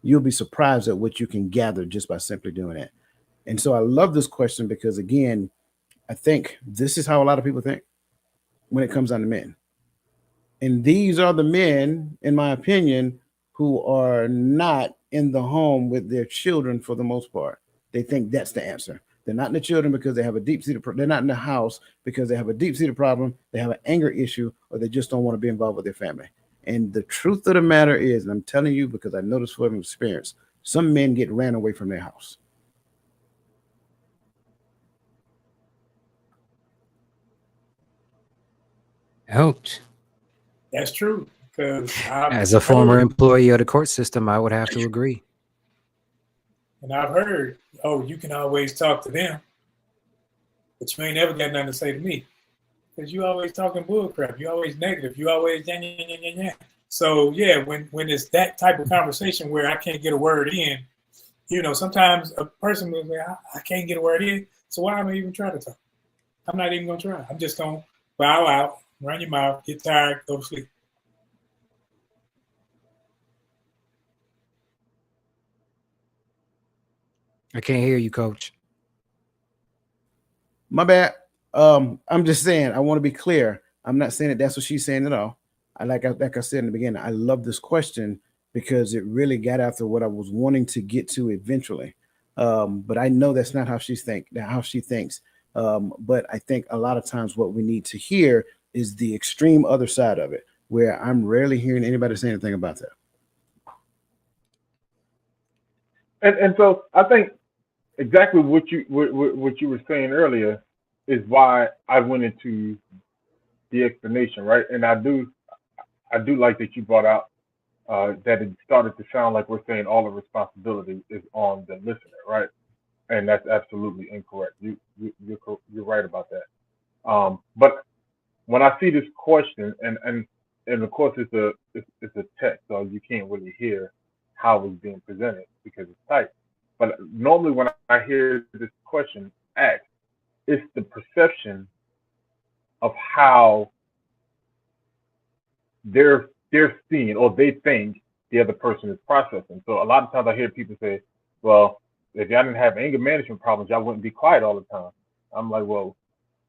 You'll be surprised at what you can gather just by simply doing that. And so I love this question because, again, I think this is how a lot of people think when it comes down to men. And these are the men, in my opinion, who are not in the home with their children for the most part. They think that's the answer. They're not in the children because they have a deep-seated they're not in the house because they have a deep-seated problem, they have an anger issue, or they just don't want to be involved with their family. And the truth of the matter is, and I'm telling you because I know this from experience, some men get ran away from their house. Ouch. That's true. Because As a former employee of the court system, I would have to agree. And I've heard, oh, you can always talk to them, but you ain't never got nothing to say to me. Because you always talking bull crap. You always negative. You always yeah. So yeah, when it's that type of conversation where I can't get a word in, you know, sometimes a person will say, I can't get a word in, so why am I even trying to talk? I'm not even gonna try. I'm just gonna bow out, run your mouth, get tired, go to sleep. I can't hear you, Coach. My bad. I'm just saying, I want to be clear. I'm not saying that that's what she's saying at all. Like I said in the beginning, I love this question because it really got after what I was wanting to get to eventually. But I know that's not how she thinks. But I think a lot of times what we need to hear is the extreme other side of it, where I'm rarely hearing anybody say anything about that. And so I think exactly what you were saying earlier is why I went into the explanation, right? And I do like that you brought out that it started to sound like we're saying all the responsibility is on the listener, right? And that's absolutely incorrect. You're right about that. But when I see this question, and of course it's a text, so you can't really hear how it's being presented because it's typed. But normally when I hear this question asked, it's the perception of how they're seeing or they think the other person is processing. So a lot of times I hear people say, well, if y'all didn't have anger management problems, y'all wouldn't be quiet all the time. I'm like, well,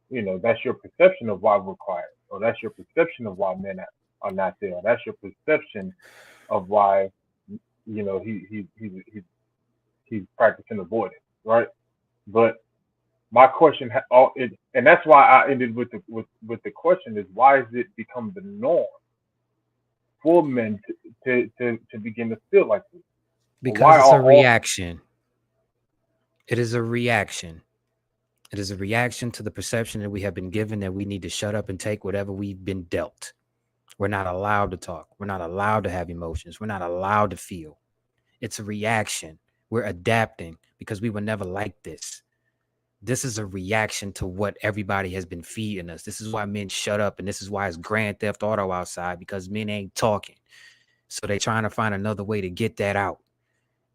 you know, that's your perception of why we're quiet, or that's your perception of why men are not there. Or that's your perception of why, you know, he's practicing avoidance, right? But my question, and that's why I ended with the question is, why has it become the norm for men to begin to feel like this? Because it's a reaction. It is a reaction. It is a reaction to the perception that we have been given that we need to shut up and take whatever we've been dealt. We're not allowed to talk. We're not allowed to have emotions. We're not allowed to feel. It's a reaction. We're adapting because we were never like this. This is a reaction to what everybody has been feeding us. This is why men shut up, and this is why it's Grand Theft Auto outside, because men ain't talking. So they're trying to find another way to get that out.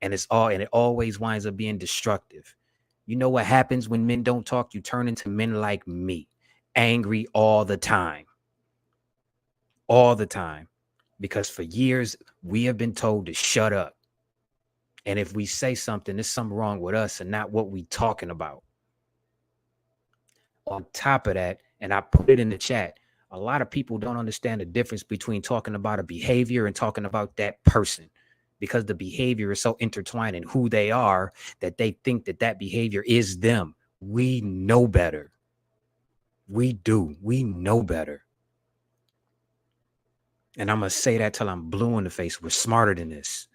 And it always winds up being destructive. You know what happens when men don't talk? You turn into men like me, angry all the time. All the time. Because for years, we have been told to shut up. And if we say something, there's something wrong with us and not what we talking about. On top of that, and I put it in the chat, a lot of people don't understand the difference between talking about a behavior and talking about that person, because the behavior is so intertwined in who they are that they think that behavior is them. We know better. We do. We know better. And I'm going to say that till I'm blue in the face. We're smarter than this.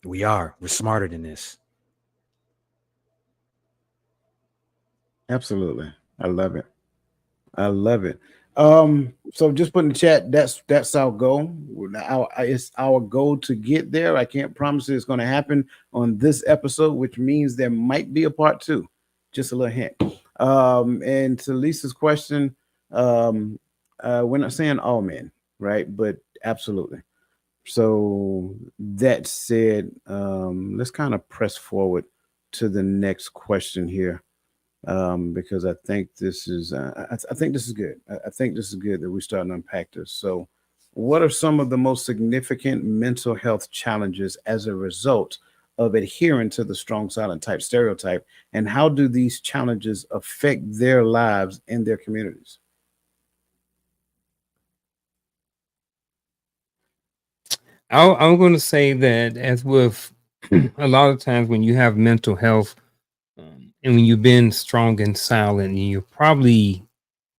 We are. We're smarter than this. Absolutely. I love it. I love it. So just put in the chat, that's our goal. It's our goal to get there. I can't promise it's going to happen on this episode, which means there might be a part 2. Just a little hint. And to Lisa's question, we're not saying all men, right? But absolutely. So that said, let's kind of press forward to the next question here, because I think this is I think this is good. I think this is good that we start to unpack this. So, what are some of the most significant mental health challenges as a result of adhering to the strong silent type stereotype, and how do these challenges affect their lives and their communities? I'm going to say that, as with a lot of times when you have mental health, and when you've been strong and silent, you're probably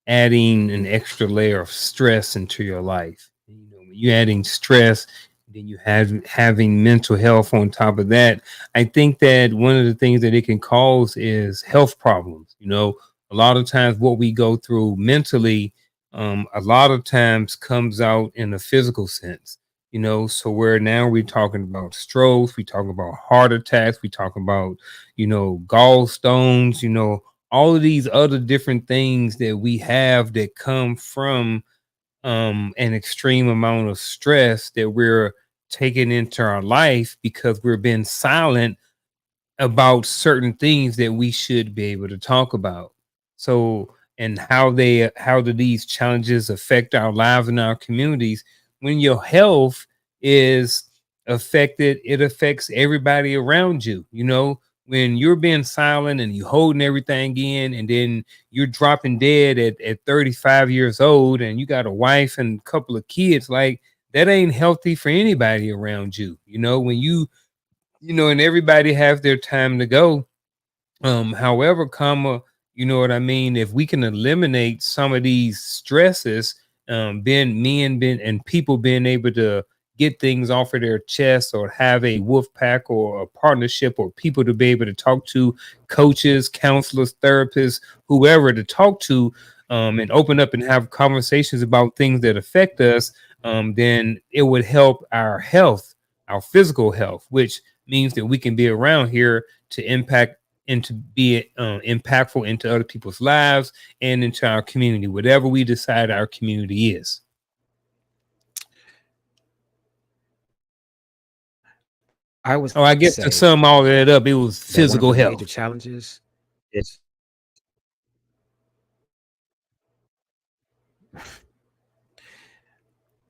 adding an extra layer of stress into your life. When you're adding stress, then you have having mental health on top of that. I think that one of the things that it can cause is health problems. A lot of times what we go through mentally, a lot of times comes out in a physical sense. So where now we're talking about strokes, we talk about heart attacks, we talk about, gallstones, all of these other different things that we have that come from an extreme amount of stress that we're taking into our life because we're being silent about certain things that we should be able to talk about. So, and how do these challenges affect our lives and our communities? When your health is affected, it affects everybody around you. When you're being silent and you're holding everything in, and then you're dropping dead at 35 years old, and you got a wife and a couple of kids, like, that ain't healthy for anybody around you. When and everybody have their time to go. However, if we can eliminate some of these stresses, and people being able to get things off of their chest, or have a wolf pack or a partnership, or people to be able to talk to, coaches, counselors, therapists, whoever to talk to, and open up and have conversations about things that affect us, then it would help our health, our physical health, which means that we can be around here to impact and to be impactful into other people's lives and into our community, whatever we decide our community is. I guess to sum all that up, it was physical health. Major challenges is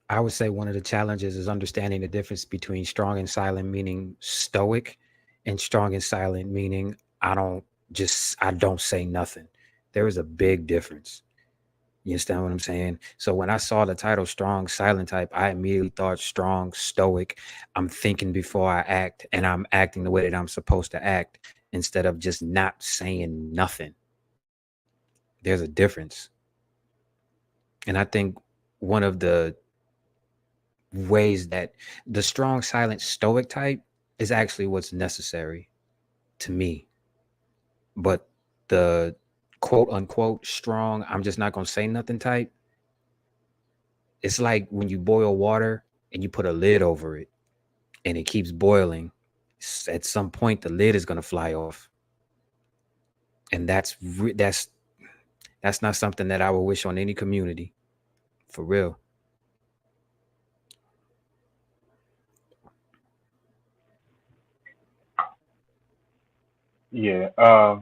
I would say one of the challenges is understanding the difference between strong and silent, meaning stoic, and strong and silent, meaning I don't say nothing. There is a big difference. You understand what I'm saying? So when I saw the title Strong Silent Type, I immediately thought strong, stoic. I'm thinking before I act, and I'm acting the way that I'm supposed to act instead of just not saying nothing. There's a difference. And I think one of the ways that the strong, silent, stoic type is actually what's necessary to me. But the quote unquote strong, I'm just not going to say nothing type, it's like when you boil water and you put a lid over it and it keeps boiling. At some point, the lid is going to fly off. And that's not something that I would wish on any community, for real. Yeah, I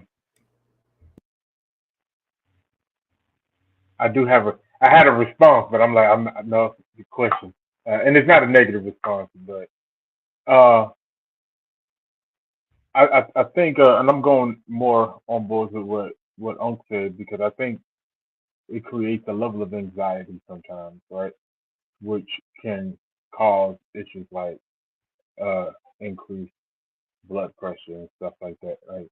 had a response, but I know the question, and it's not a negative response, but I think, and I'm going more on board with what Unc said, because I think it creates a level of anxiety sometimes, right? Which can cause issues like increased blood pressure and stuff like that, right?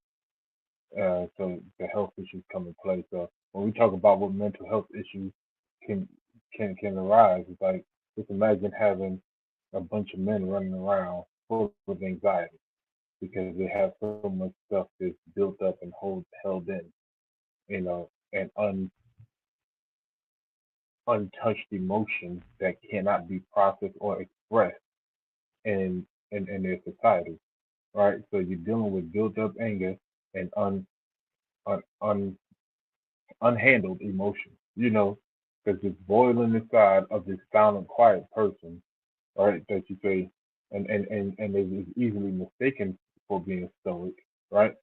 So the health issues come in play. So when we talk about what mental health issues can arise, it's like, just imagine having a bunch of men running around full of anxiety because they have so much stuff that's built up and held in, and untouched emotions that cannot be processed or expressed in their society, right? So you're dealing with built up anger and un unhandled emotions, because it's boiling inside of this silent, quiet person, right? That you say, and is easily mistaken for being stoic, right?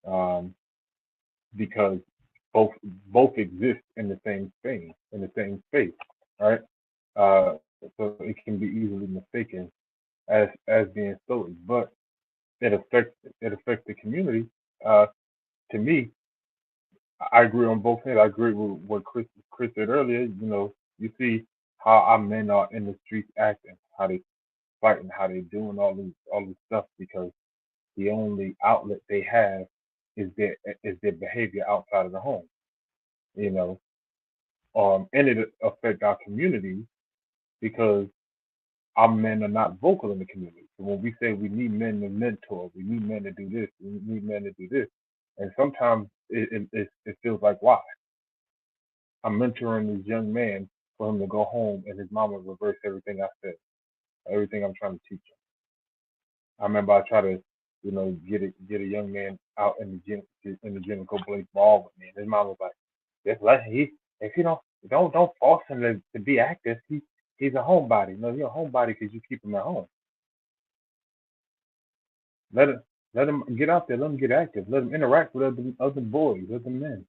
Um, because both both exist in the same thing, in the same space, right? Uh, so it can be easily mistaken as being stoic, but it affects the community. Uh, to me, I agree on both ends. I agree with what Chris said earlier. You see how our men are in the streets acting, how they fighting, how they doing all this stuff because the only outlet they have is their behavior outside of the home. You know, and it affect our communities because our men are not vocal in the community. So when we say we need men to mentor, we need men to do this, we need men to do this, and sometimes it feels like why I'm mentoring this young man for him to go home and his mama reverse everything I said, everything I'm trying to teach him. I remember I tried to, get a young man out in the gym and go play ball with me, and his mom was like, "Just let he if you don't force him to be active. He's a homebody. No, you're a homebody because you keep him at home. Let him let him get out there. Let him get active. Let him interact with other boys, other men.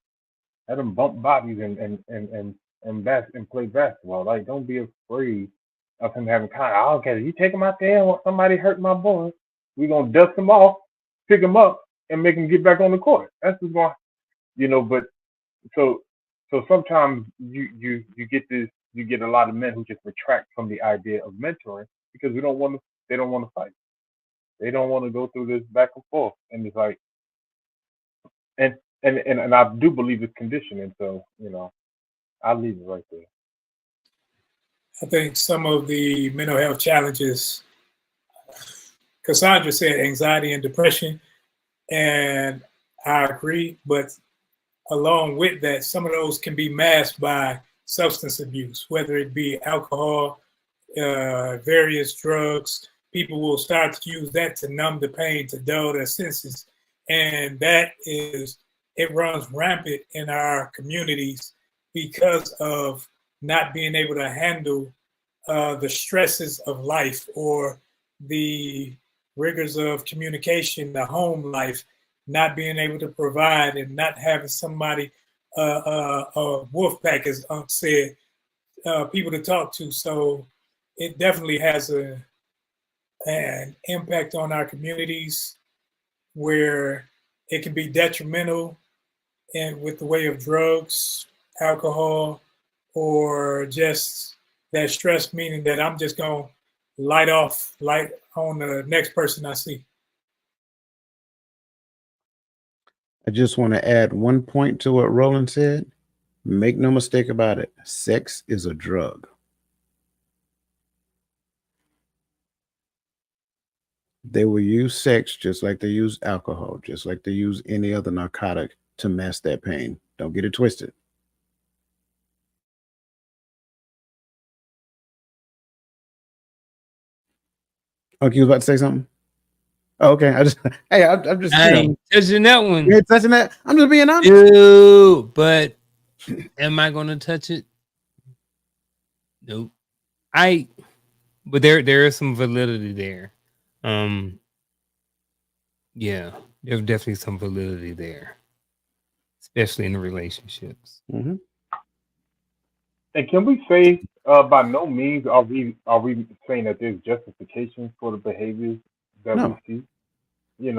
Let him bump bodies and play basketball. Like don't be afraid of him having kind of okay. You take him out there and want somebody hurt my boy, we gonna dust him off, pick him up, and make him get back on the court. That's what's going. But so sometimes you get this. You get a lot of men who just retract from the idea of mentoring because we don't want to. They don't want to fight. They don't want to go through this back and forth. And it's like, and and I do believe it's conditioning. So I'll leave it right there. I think some of the mental health challenges, Cassandra said anxiety and depression, and I agree, but along with that, some of those can be masked by substance abuse, whether it be alcohol, various drugs. People will start to use that to numb the pain, to dull their senses. And it runs rampant in our communities because of not being able to handle the stresses of life or the rigors of communication, the home life, not being able to provide and not having somebody, a wolf pack, as Unc said, people to talk to. So it definitely has an impact on our communities where it can be detrimental and with the way of drugs, alcohol, or just that stress, meaning that I'm just going to light on the next person I see. I just want to add one point to what Roland said. Make no mistake about it. Sex is a drug. They will use sex just like they use alcohol, just like they use any other narcotic to mask that pain. Don't get it twisted. Okay, you was about to say something? Oh, okay. I'm just I ain't touching that one. You ain't touching that? I'm just being honest. Dude, but am I gonna touch it? Nope. But there is some validity there. Yeah, there's definitely some validity there, especially in the relationships. Mm-hmm. And can we say, by no means are we saying that there's justification for the behaviors that No. we see?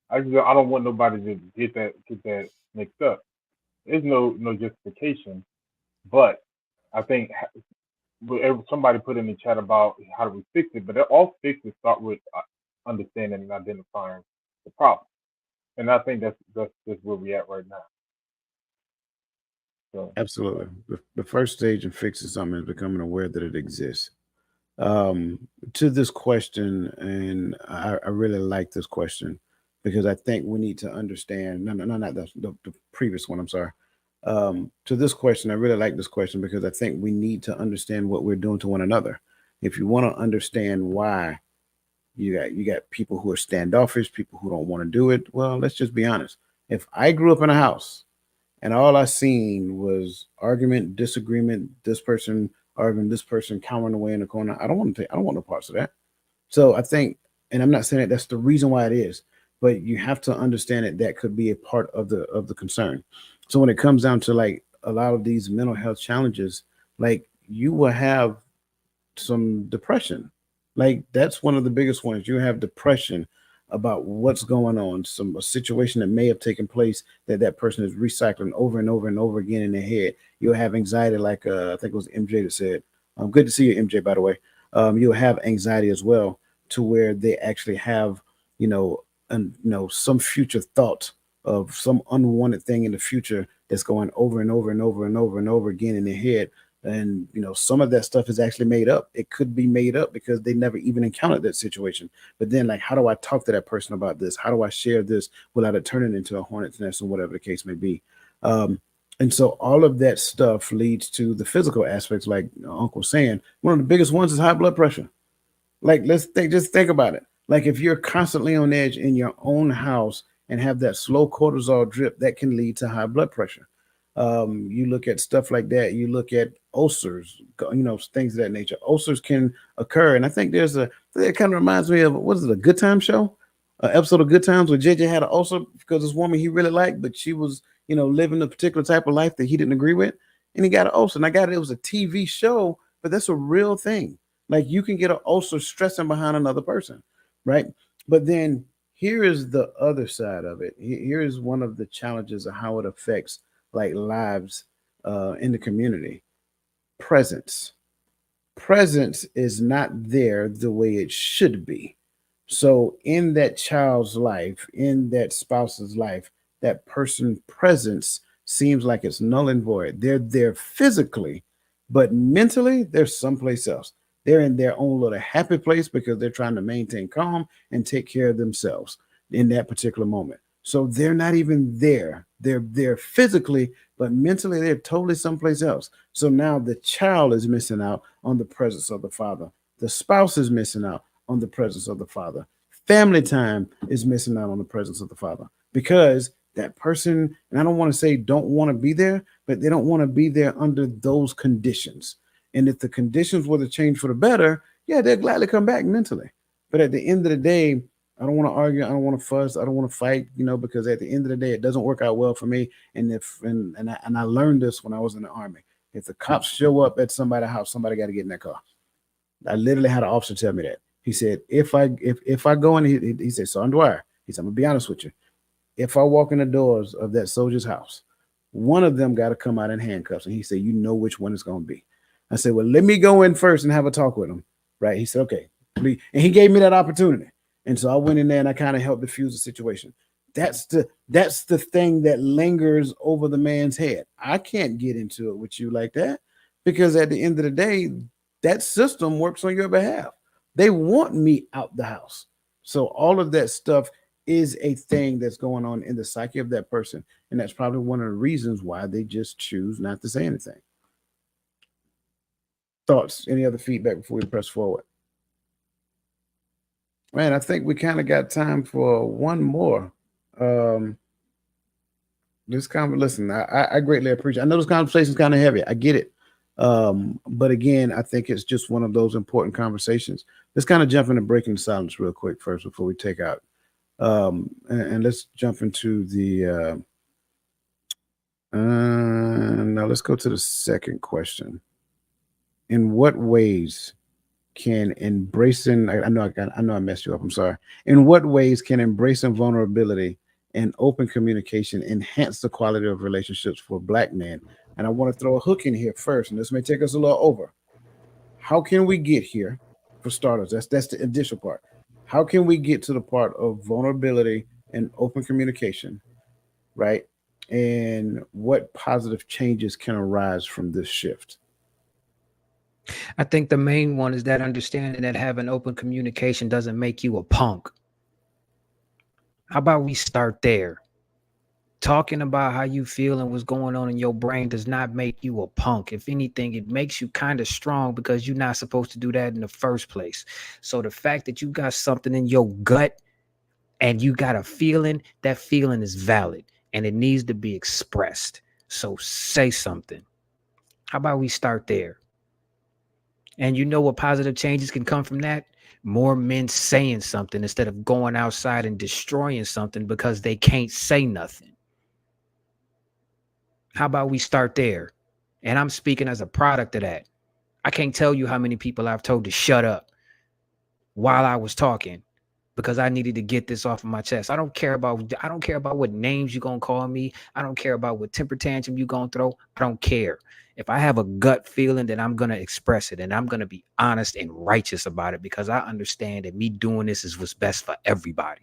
I don't want nobody to get that mixed up. There's no justification, but I think somebody put in the chat about how do we fix it, but all fixes start with understanding and identifying the problem, and I think that's just where we at right now. So Absolutely. The first stage in fixing something is becoming aware that it exists. To this question, and I really like this question because I think we need to understand. No, not the previous one. I'm sorry. To this question, I really like this question because I think we need to understand what we're doing to one another. If you want to understand why you got people who are standoffish, people who don't want to do it, well, let's just be honest. If I grew up in a house and all I seen was argument, disagreement, this person arguing, this person cowering away in the corner, I don't want no parts of that. So I think, and I'm not saying that that's the reason why it is, but you have to understand that that could be a part of the concern. So when it comes down to like a lot of these mental health challenges, like you will have some depression. Like that's one of the biggest ones. You have depression about what's going on, some a situation that may have taken place that that person is recycling over and over and over again in their head. You'll have anxiety, like I think it was MJ that said. Good to see you, MJ. By the way, you'll have anxiety as well, to where they actually have, some future thought of some unwanted thing in the future that's going over and over and over and over and over again in their head. And some of that stuff is actually made up. It could be made up because they never even encountered that situation. But then, like, how do I talk to that person about this? How do I share this without it turning into a hornet's nest, or whatever the case may be? And so all of that stuff leads to the physical aspects, like Uncle saying. One of the biggest ones is high blood pressure. Like, just think about it. Like, if you're constantly on edge in your own house and have that slow cortisol drip, that can lead to high blood pressure. You look at stuff like that. You look at ulcers, things of that nature. Ulcers can occur. And I think it kind of reminds me of, what is it, a Good Time show? An episode of Good Times where JJ had an ulcer because this woman he really liked, but she was, living a particular type of life that he didn't agree with. And he got an ulcer. And it was a TV show, but that's a real thing. Like, you can get an ulcer stressing behind another person, right? But then here is the other side of it. Here is one of the challenges of how it affects like lives in the community. Presence is not there the way it should be. So in that child's life, in that spouse's life, that person's presence seems like it's null and void. They're there physically, but mentally they're someplace else. They're in their own little happy place because they're trying to maintain calm and take care of themselves in that particular moment. So they're not even there. They're physically, but mentally they're totally someplace else. So now the child is missing out on the presence of the father. The spouse is missing out on the presence of the father. Family time is missing out on the presence of the father, because that person, and I don't want to say don't want to be there, but they don't want to be there under those conditions. And if the conditions were to change for the better, yeah, they'll gladly come back mentally. But at the end of the day, I don't want to argue. I don't want to fuss. I don't want to fight, because at the end of the day, it doesn't work out well for me. And I learned this when I was in the Army. If the cops show up at somebody's house, somebody got to get in that car. I literally had an officer tell me that. He said, if I go in, he said, Sergeant Dwyer, he said, I'm gonna be honest with you. If I walk in the doors of that soldier's house, one of them got to come out in handcuffs. And he said, you know which one it's going to be. I said, well, let me go in first and have a talk with him. Right. He said, okay. And he gave me that opportunity. And so I went in there and I kind of helped diffuse the situation. That's the thing that lingers over the man's head. I can't get into it with you like that, because at the end of the day, that system works on your behalf. They want me out the house. So all of that stuff is a thing that's going on in the psyche of that person. And that's probably one of the reasons why they just choose not to say anything. Thoughts? Any other feedback before we press forward? Man, I think we kind of got time for one more. Listen, I greatly appreciate. I know this conversation is kind of heavy. I get it. But again, I think it's just one of those important conversations. Let's kind of jump into breaking the silence real quick first before we take out. And let's jump into the now let's go to the second question. In what ways can embracing, I know I messed you up, I'm sorry. In what ways can embracing vulnerability and open communication enhance the quality of relationships for Black men? And I want to throw a hook in here first, and this may take us a little over. How can we get here? For starters, that's the initial part. How can we get to the part of vulnerability and open communication, right? And what positive changes can arise from this shift? I think the main one is that understanding that having open communication doesn't make you a punk. How about we start there? Talking about how you feel and what's going on in your brain does not make you a punk. If anything, it makes you kind of strong because you're not supposed to do that in the first place. So the fact that you got something in your gut and you got a feeling, that feeling is valid and it needs to be expressed. So say something. How about we start there? And you know what positive changes can come from that? More men saying something instead of going outside and destroying something because they can't say nothing. How about we start there? And I'm speaking as a product of that. I can't tell you how many people I've told to shut up while I was talking because I needed to get this off of my chest. I don't care about what names you're gonna call me. I don't care about what temper tantrum you're gonna throw. I don't care. If I have a gut feeling, then I'm gonna express it and I'm gonna be honest and righteous about it because I understand that me doing this is what's best for everybody.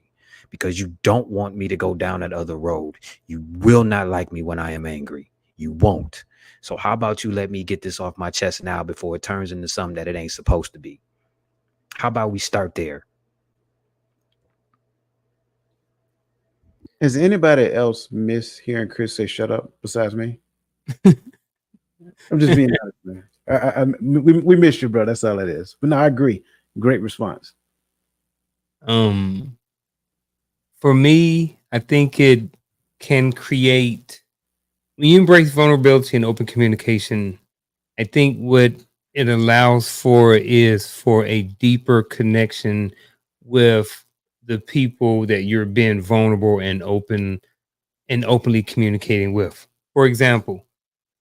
Because you don't want me to go down that other road. You will not like me when I am angry. You won't. So how about you let me get this off my chest now before it turns into something that it ain't supposed to be? How about we start there? Has anybody else missed hearing Chris say "shut up" besides me? I'm just being honest, man. We missed you, bro. That's all it is. But no, I agree. Great response. For me, I think it can create, when you embrace vulnerability and open communication, I think what it allows for is for a deeper connection with the people that you're being vulnerable and openly communicating with. For example,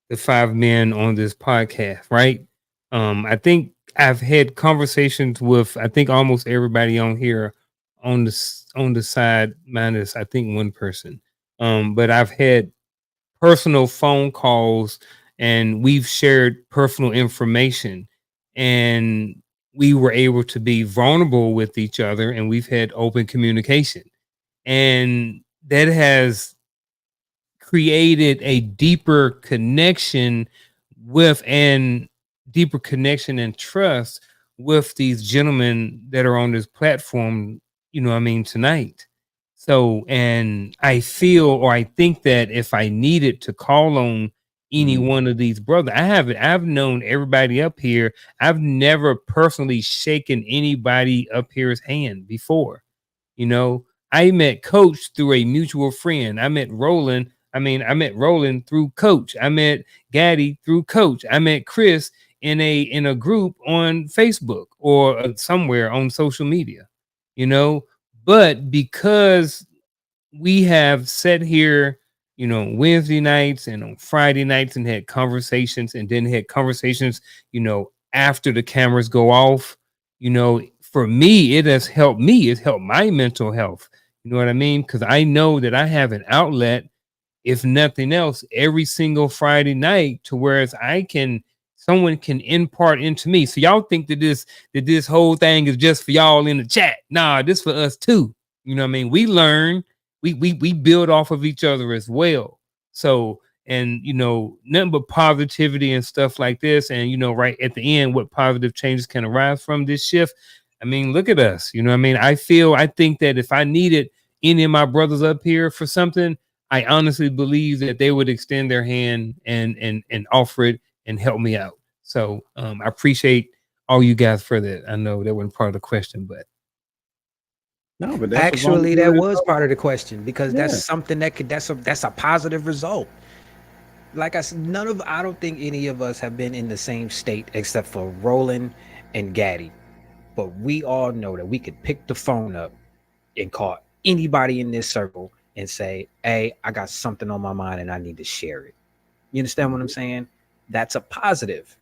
the 5 men on this podcast, right? I think I've had conversations with, I think, almost everybody on here on the side, minus I think one person. But I've had personal phone calls and we've shared personal information and we were able to be vulnerable with each other and we've had open communication. And that has created a deeper connection and trust with these gentlemen that are on this platform, tonight. So, and I feel, or I think that if I needed to call on any one of these brothers, I've known everybody up here. I've never personally shaken anybody up here's hand before. I met Coach through a mutual friend. I met Roland through Coach. I met Gaddy through Coach. I met Chris in a group on Facebook or somewhere on social media, but because we have sat here, Wednesday nights and on Friday nights and had conversations and then had conversations, after the cameras go off, for me, it has helped me. It's helped my mental health. You know what I mean? Because I know that I have an outlet, if nothing else, every single Friday night to whereas someone can impart into me. So y'all think that this whole thing is just for y'all in the chat. Nah, this for us too. You know what I mean? We learn, we build off of each other as well. So, and nothing but positivity and stuff like this. And right at the end, what positive changes can arise from this shift. I mean, look at us. You know what I mean? I think that if I needed any of my brothers up here for something, I honestly believe that they would extend their hand and offer it and help me out. So I appreciate all you guys for that. I know that wasn't part of the question, but no, but that's actually that was part of the question because Yeah. that's something that's a positive result. Like I said, I don't think any of us have been in the same state except for Roland and Gaddy. But we all know that we could pick the phone up and call anybody in this circle and say, hey, I got something on my mind and I need to share it. You understand what I'm saying? That's a positive.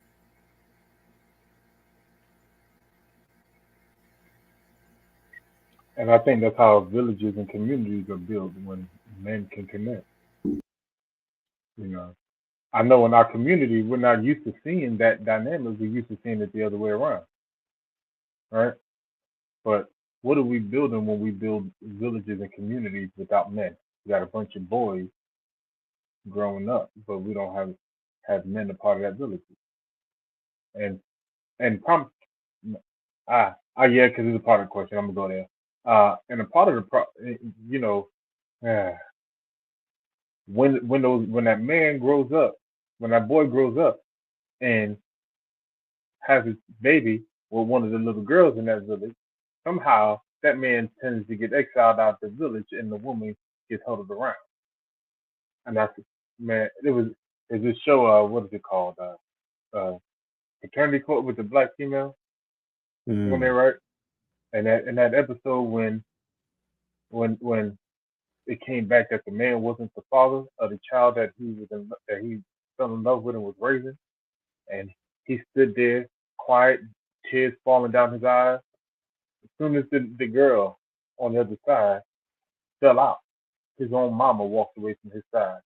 And I think that's how villages and communities are built when men can connect. I know in our community, we're not used to seeing that dynamic. We're used to seeing it the other way around, right? But what are we building when we build villages and communities without men? We got a bunch of boys growing up, but we don't have men a part of that village. And yeah, because it's a part of the question. I'm gonna go there. And a part of the when that man grows up, when that boy grows up and has his baby with one of the little girls in that village, somehow that man tends to get exiled out of the village and the woman gets huddled around. And that's, man, there's this show, what is it called? Fraternity Court with the black female when they right. And that episode when it came back that the man wasn't the father of the child that he fell in love with and was raising, and he stood there quiet, tears falling down his eyes. As soon as the girl on the other side fell out, his own mama walked away from his side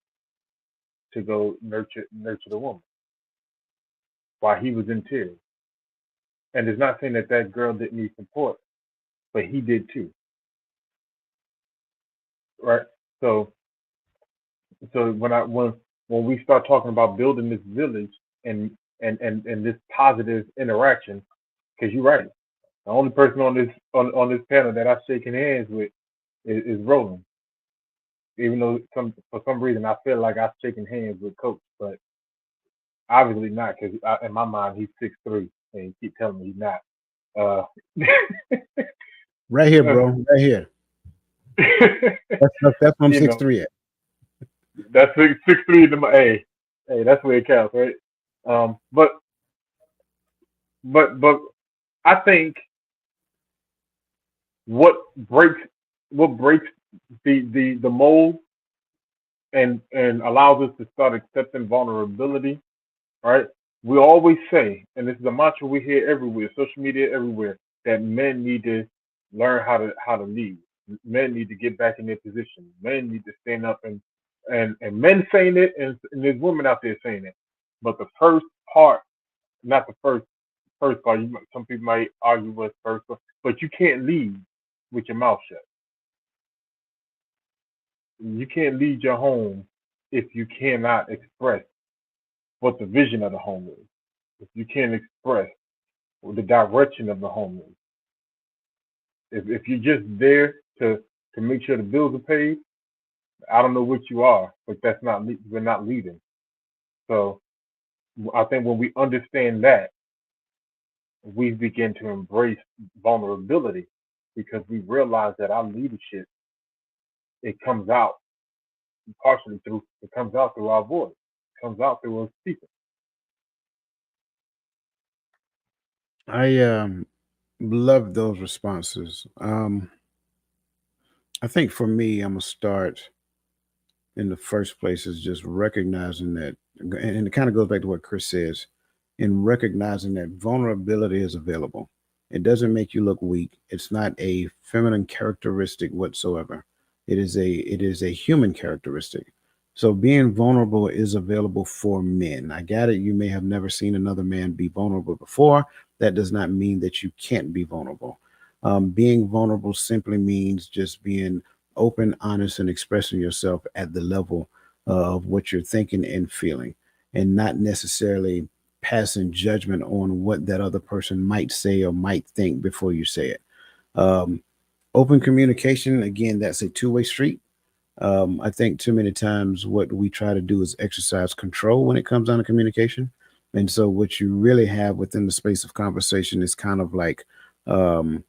to go nurture the woman while he was in tears. And it's not saying that girl didn't need support, but he did too. Right? So when we start talking about building this village and this positive interaction, because you're right, the only person on this panel that I've shaken hands with is Roland. Even though for some reason I feel like I've shaken hands with Coach, but obviously not, because in my mind he's 6'3", and he keep telling me he's not. Right here, bro. Right here. That's from 6'3" at. That's 6'3" to my hey, that's where it counts, right? But I think what breaks the mold and allows us to start accepting vulnerability, right? We always say, and this is a mantra we hear everywhere, social media everywhere, that men need to learn how to lead. Men need to get back in their position. Men need to stand up and men saying it, and there's women out there saying it. But the first part, not the first part, some people might argue was first, but you can't lead with your mouth shut. You can't lead your home if you cannot express what the vision of the home is. If you can't express what the direction of the home is. If you're just there to make sure the bills are paid, I don't know what you are, but we're not leading. So I think when we understand that, we begin to embrace vulnerability, because we realize that our leadership, it comes out through our voice. It comes out through us speaking. I love those responses. I think for me, I'm gonna start in the first place is just recognizing that, and it kind of goes back to what Chris says, in recognizing that vulnerability is available. It doesn't make you look weak. It's not a feminine characteristic whatsoever. It is a human characteristic. So being vulnerable is available for men. I got it. You may have never seen another man be vulnerable before. That does not mean that you can't be vulnerable. Being vulnerable simply means just being open, honest, and expressing yourself at the level of what you're thinking and feeling, and not necessarily passing judgment on what that other person might say or might think before you say it. Open communication, again, that's a two-way street. I think too many times what we try to do is exercise control when it comes down to communication. And so what you really have within the space of conversation is kind of like a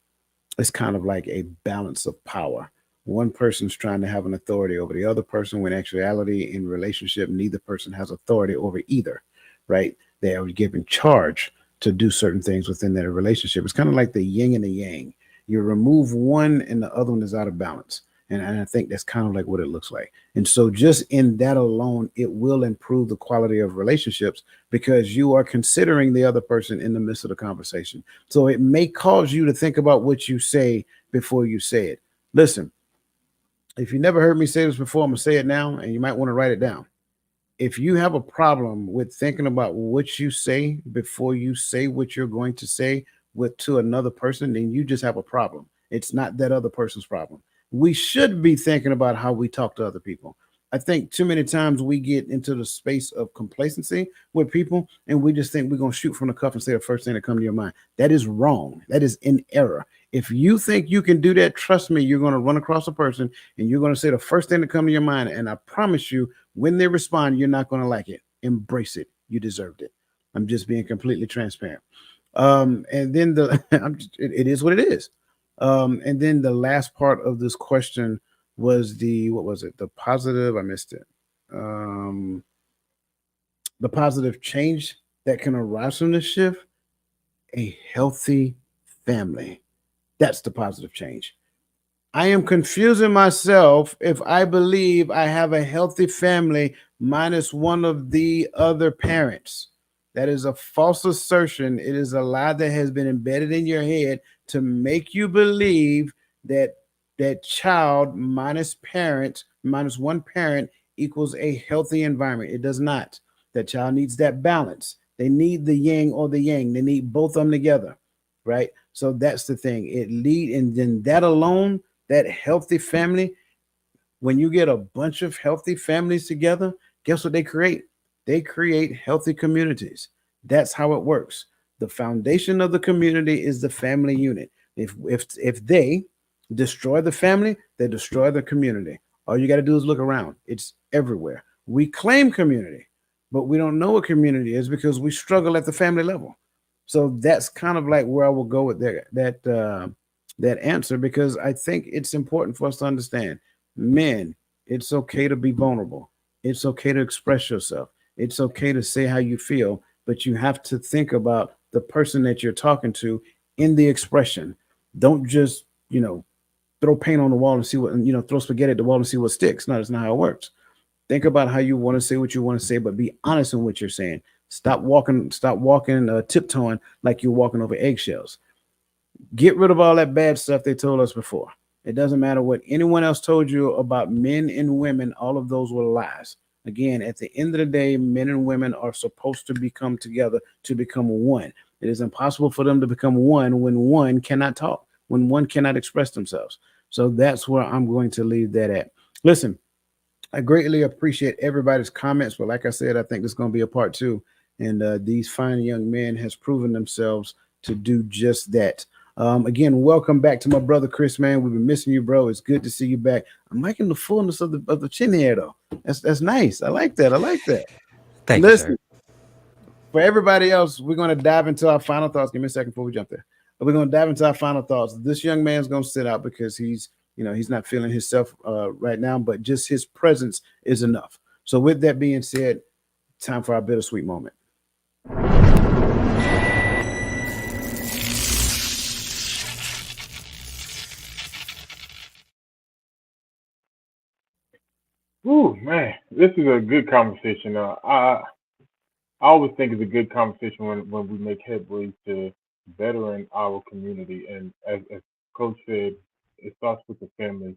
balance of power. One person's trying to have an authority over the other person, when actuality in relationship, neither person has authority over either, right? They are given charge to do certain things within their relationship. It's kind of like the yin and the yang. You remove one and the other one is out of balance. And I think that's kind of like what it looks like. And so just in that alone, it will improve the quality of relationships, because you are considering the other person in the midst of the conversation. So it may cause you to think about what you say before you say it. Listen, if you never heard me say this before, I'm going to say it now, and you might want to write it down. If you have a problem with thinking about what you say before you say what you're going to say to another person, then you just have a problem. It's not that other person's problem. We should be thinking about how we talk to other people. I think too many times we get into the space of complacency with people, and we just think we're going to shoot from the cuff and say the first thing that comes to your mind. That is wrong. That is in error. If you think you can do that, trust me, you're going to run across a person and you're going to say the first thing that comes to your mind. And I promise you, When they respond, you're not going to like it. Embrace it. You deserved it. I'm just being completely transparent. And then it is what it is. And then the last part of this question was what was it? The positive, I missed it. The positive change that can arise from this shift, a healthy family. That's the positive change. I am confusing myself if I believe I have a healthy family minus one of the other parents. That is a false assertion. It is a lie that has been embedded in your head to make you believe that that child minus parent, minus one parent equals a healthy environment. It does not. That child needs that balance. They need the yin or the yang. They need both of them together, right? So that's the thing. And then that alone, that healthy family, when you get a bunch of healthy families together, guess what they create? They create healthy communities. That's how it works. The foundation of the community is the family unit. If they destroy the family, they destroy the community. All you got to do is look around. It's everywhere. We claim community, but we don't know what community is because we struggle at the family level. So that's kind of like where I will go with that answer, because I think it's important for us to understand, men, it's okay to be vulnerable. It's okay to express yourself. It's okay to say how you feel, but you have to think about the person that you're talking to in the expression. Don't just, throw paint on the wall and see what, throw spaghetti at the wall and see what sticks. No, that's not how it works. Think about how you want to say what you want to say, but be honest in what you're saying. Stop walking, tiptoeing like you're walking over eggshells. Get rid of all that bad stuff they told us before. It doesn't matter what anyone else told you about men and women. All of those were lies. Again, at the end of the day, men and women are supposed to become together to become one. It is impossible for them to become one when one cannot talk, when one cannot express themselves. So that's where I'm going to leave that at. Listen, I greatly appreciate everybody's comments, but like I said, I think there's going to be a part two. And these fine young men has proven themselves to do just that. Again, welcome back to my brother Chris, man. We've been missing you, bro. It's good to see you back. I'm liking the fullness of the chin hair, though. That's nice. I like that. Thank Listen, you, sir. For everybody else, we're going to dive into our final thoughts. Give me a second before we jump there. We're going to dive into our final thoughts. This young man's going to sit out because he's not feeling himself right now, but just his presence is enough. So with that being said, time for our bittersweet moment. Ooh, man, this is a good conversation. I always think it's a good conversation when we make headway to bettering our community. And as Coach said, it starts with the family.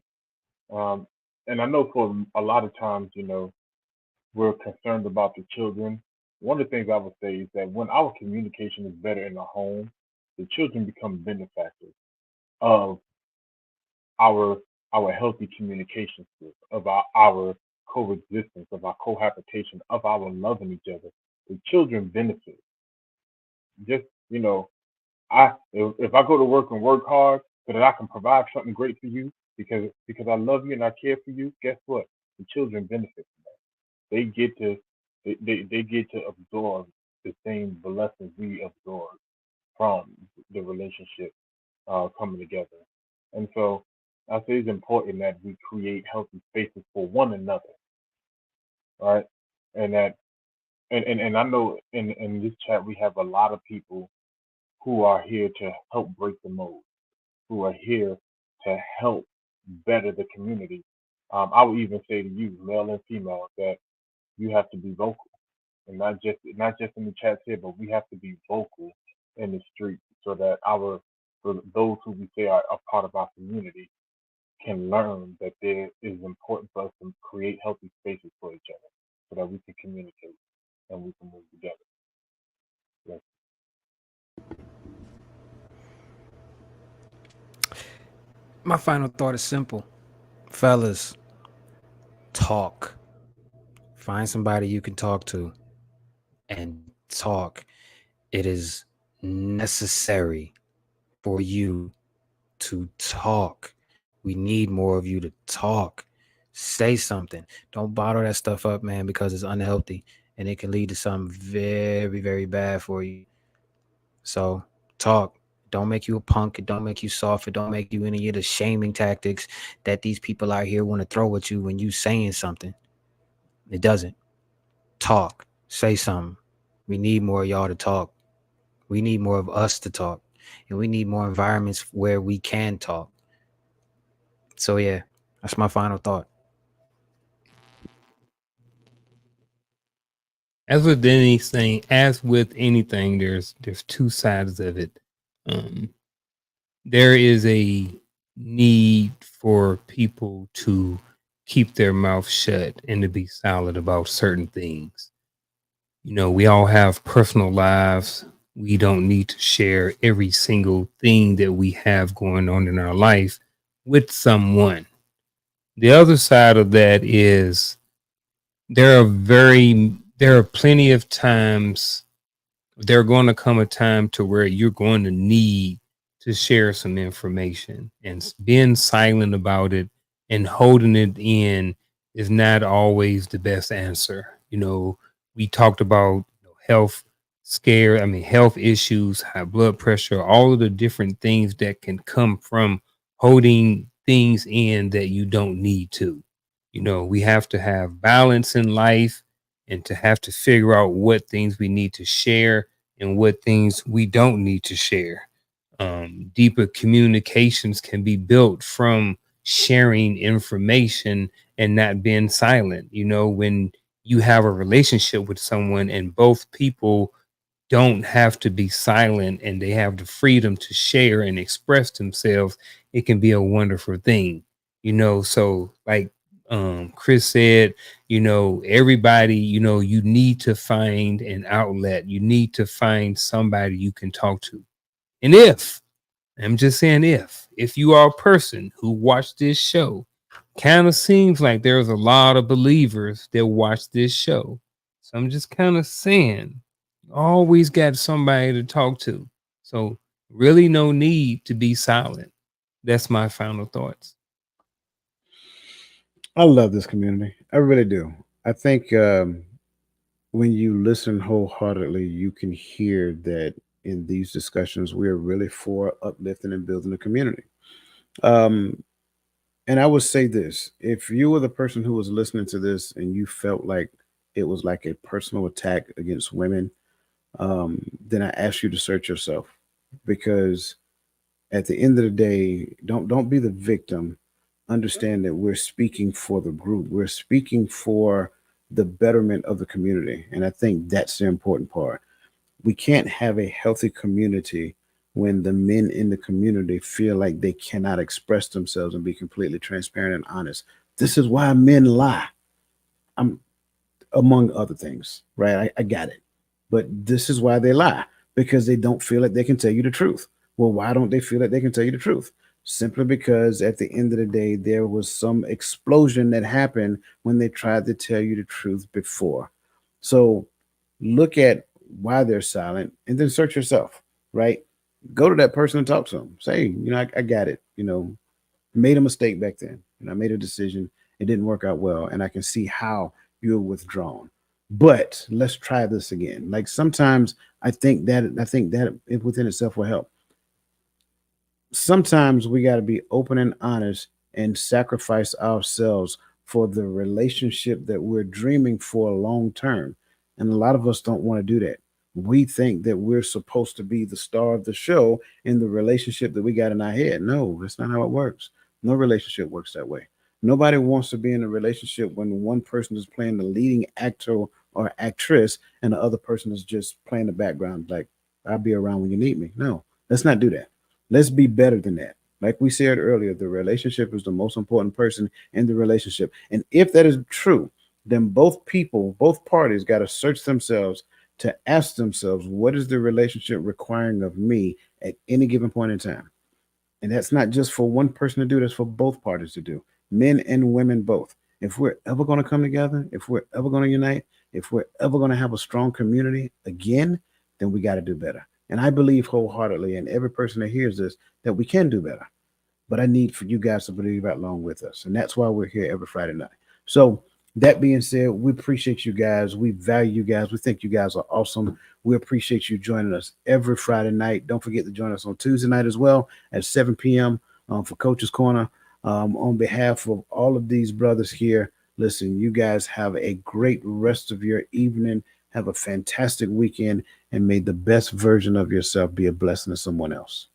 Um, and I know for a lot of times, we're concerned about the children. One of the things I would say is that when our communication is better in the home, the children become benefactors of our healthy communication skills, of our coexistence, of our cohabitation, of our loving each other. The children benefit. Just if I go to work and work hard so that I can provide something great for you because I love you and I care for you, guess what? The children benefit from that. They get to absorb the same blessings we absorb from the relationship coming together. And so I say it's important that we create healthy spaces for one another, right? And that and I know in this chat we have a lot of people who are here to help break the mold, who are here to help better the community. I would even say to you, male and female, that you have to be vocal, and not just in the chats here, but we have to be vocal in the street so that for those who we say are a part of our community can learn that there is important for us to create healthy spaces for each other so that we can communicate and we can move together. Yes. My final thought is simple. Fellas, talk. Find somebody you can talk to and talk. It is necessary for you to talk. We need more of you to talk Say something. Don't bottle that stuff up, man, because it's unhealthy and it can lead to something very, very bad for you. So talk. Don't make you a punk. It don't make you soft. It don't make you any of the shaming tactics that these people out here want to throw at you when you saying something. It doesn't. Talk. Say something. We need more of y'all to talk. We need more of us to talk. And we need more environments where we can talk. So yeah, that's my final thought. As with anything, there's two sides of it. There is a need for people to keep their mouth shut and to be silent about certain things. You know, we all have personal lives. We don't need to share every single thing that we have going on in our life with someone. The other side of that is there are plenty of times, there are going to come a time to where you're going to need to share some information, and being silent about it and holding it in is not always the best answer. You know, we talked about health issues, high blood pressure, all of the different things that can come from holding things in that you don't need to. You know, we have to have balance in life and to have to figure out what things we need to share and what things we don't need to share. Deeper communications can be built from sharing information and not being silent. You know, when you have a relationship with someone and both people don't have to be silent and they have the freedom to share and express themselves, it can be a wonderful thing. You know, so like Chris said, you know, everybody, you know, you need to find an outlet. You need to find somebody you can talk to. And I'm just saying, if you are a person who watched this show, kind of seems like there's a lot of believers that watch this show. So I'm just kind of saying, you always got somebody to talk to. So really no need to be silent. That's my final thoughts. I love this community. I really do. I think when you listen wholeheartedly, you can hear that in these discussions, we're really for uplifting and building the community. Um, and I would say this: if you were the person who was listening to this and you felt like it was like a personal attack against women, then I ask you to search yourself, because at the end of the day, don't be the victim. Understand that we're speaking for the group. We're speaking for the betterment of the community, and I think that's the important part. We can't have a healthy community when the men in the community feel like they cannot express themselves and be completely transparent and honest. This is why men lie. I'm among other things, right? I got it. But this is why they lie, because they don't feel like they can tell you the truth. Well, why don't they feel like they can tell you the truth? Simply because at the end of the day, there was some explosion that happened when they tried to tell you the truth before. So look at why they're silent and then search yourself, right? Go to that person and talk to them. Say, I got it. Made a mistake back then. I made a decision. It didn't work out well. And I can see how you're withdrawn. But let's try this again. Like sometimes I think that it within itself will help. Sometimes we got to be open and honest and sacrifice ourselves for the relationship that we're dreaming for long term. And a lot of us don't want to do that. We think that we're supposed to be the star of the show in the relationship that we got in our head. No, that's not how it works. No relationship works that way. Nobody wants to be in a relationship when one person is playing the leading actor or actress and the other person is just playing the background, like, I'll be around when you need me. No, let's not do that. Let's be better than that. Like we said earlier, the relationship is the most important person in the relationship. And if that is true, then both parties got to search themselves to ask themselves, what is the relationship requiring of me at any given point in time? And that's not just for one person to do, that's for both parties to do, men and women both. If we're ever going to come together, if we're ever going to unite, if we're ever going to have a strong community again, then we got to do better. And I believe wholeheartedly, and every person that hears this, that we can do better. but I need for you guys to believe right along with us. And that's why we're here every Friday night. So that being said, we appreciate you guys. We value you guys. We think you guys are awesome. We appreciate you joining us every Friday night. Don't forget to join us on Tuesday night as well at 7 p.m. For Coach's Corner. On behalf of all of these brothers here, listen, you guys have a great rest of your evening. Have a fantastic weekend, and may the best version of yourself be a blessing to someone else.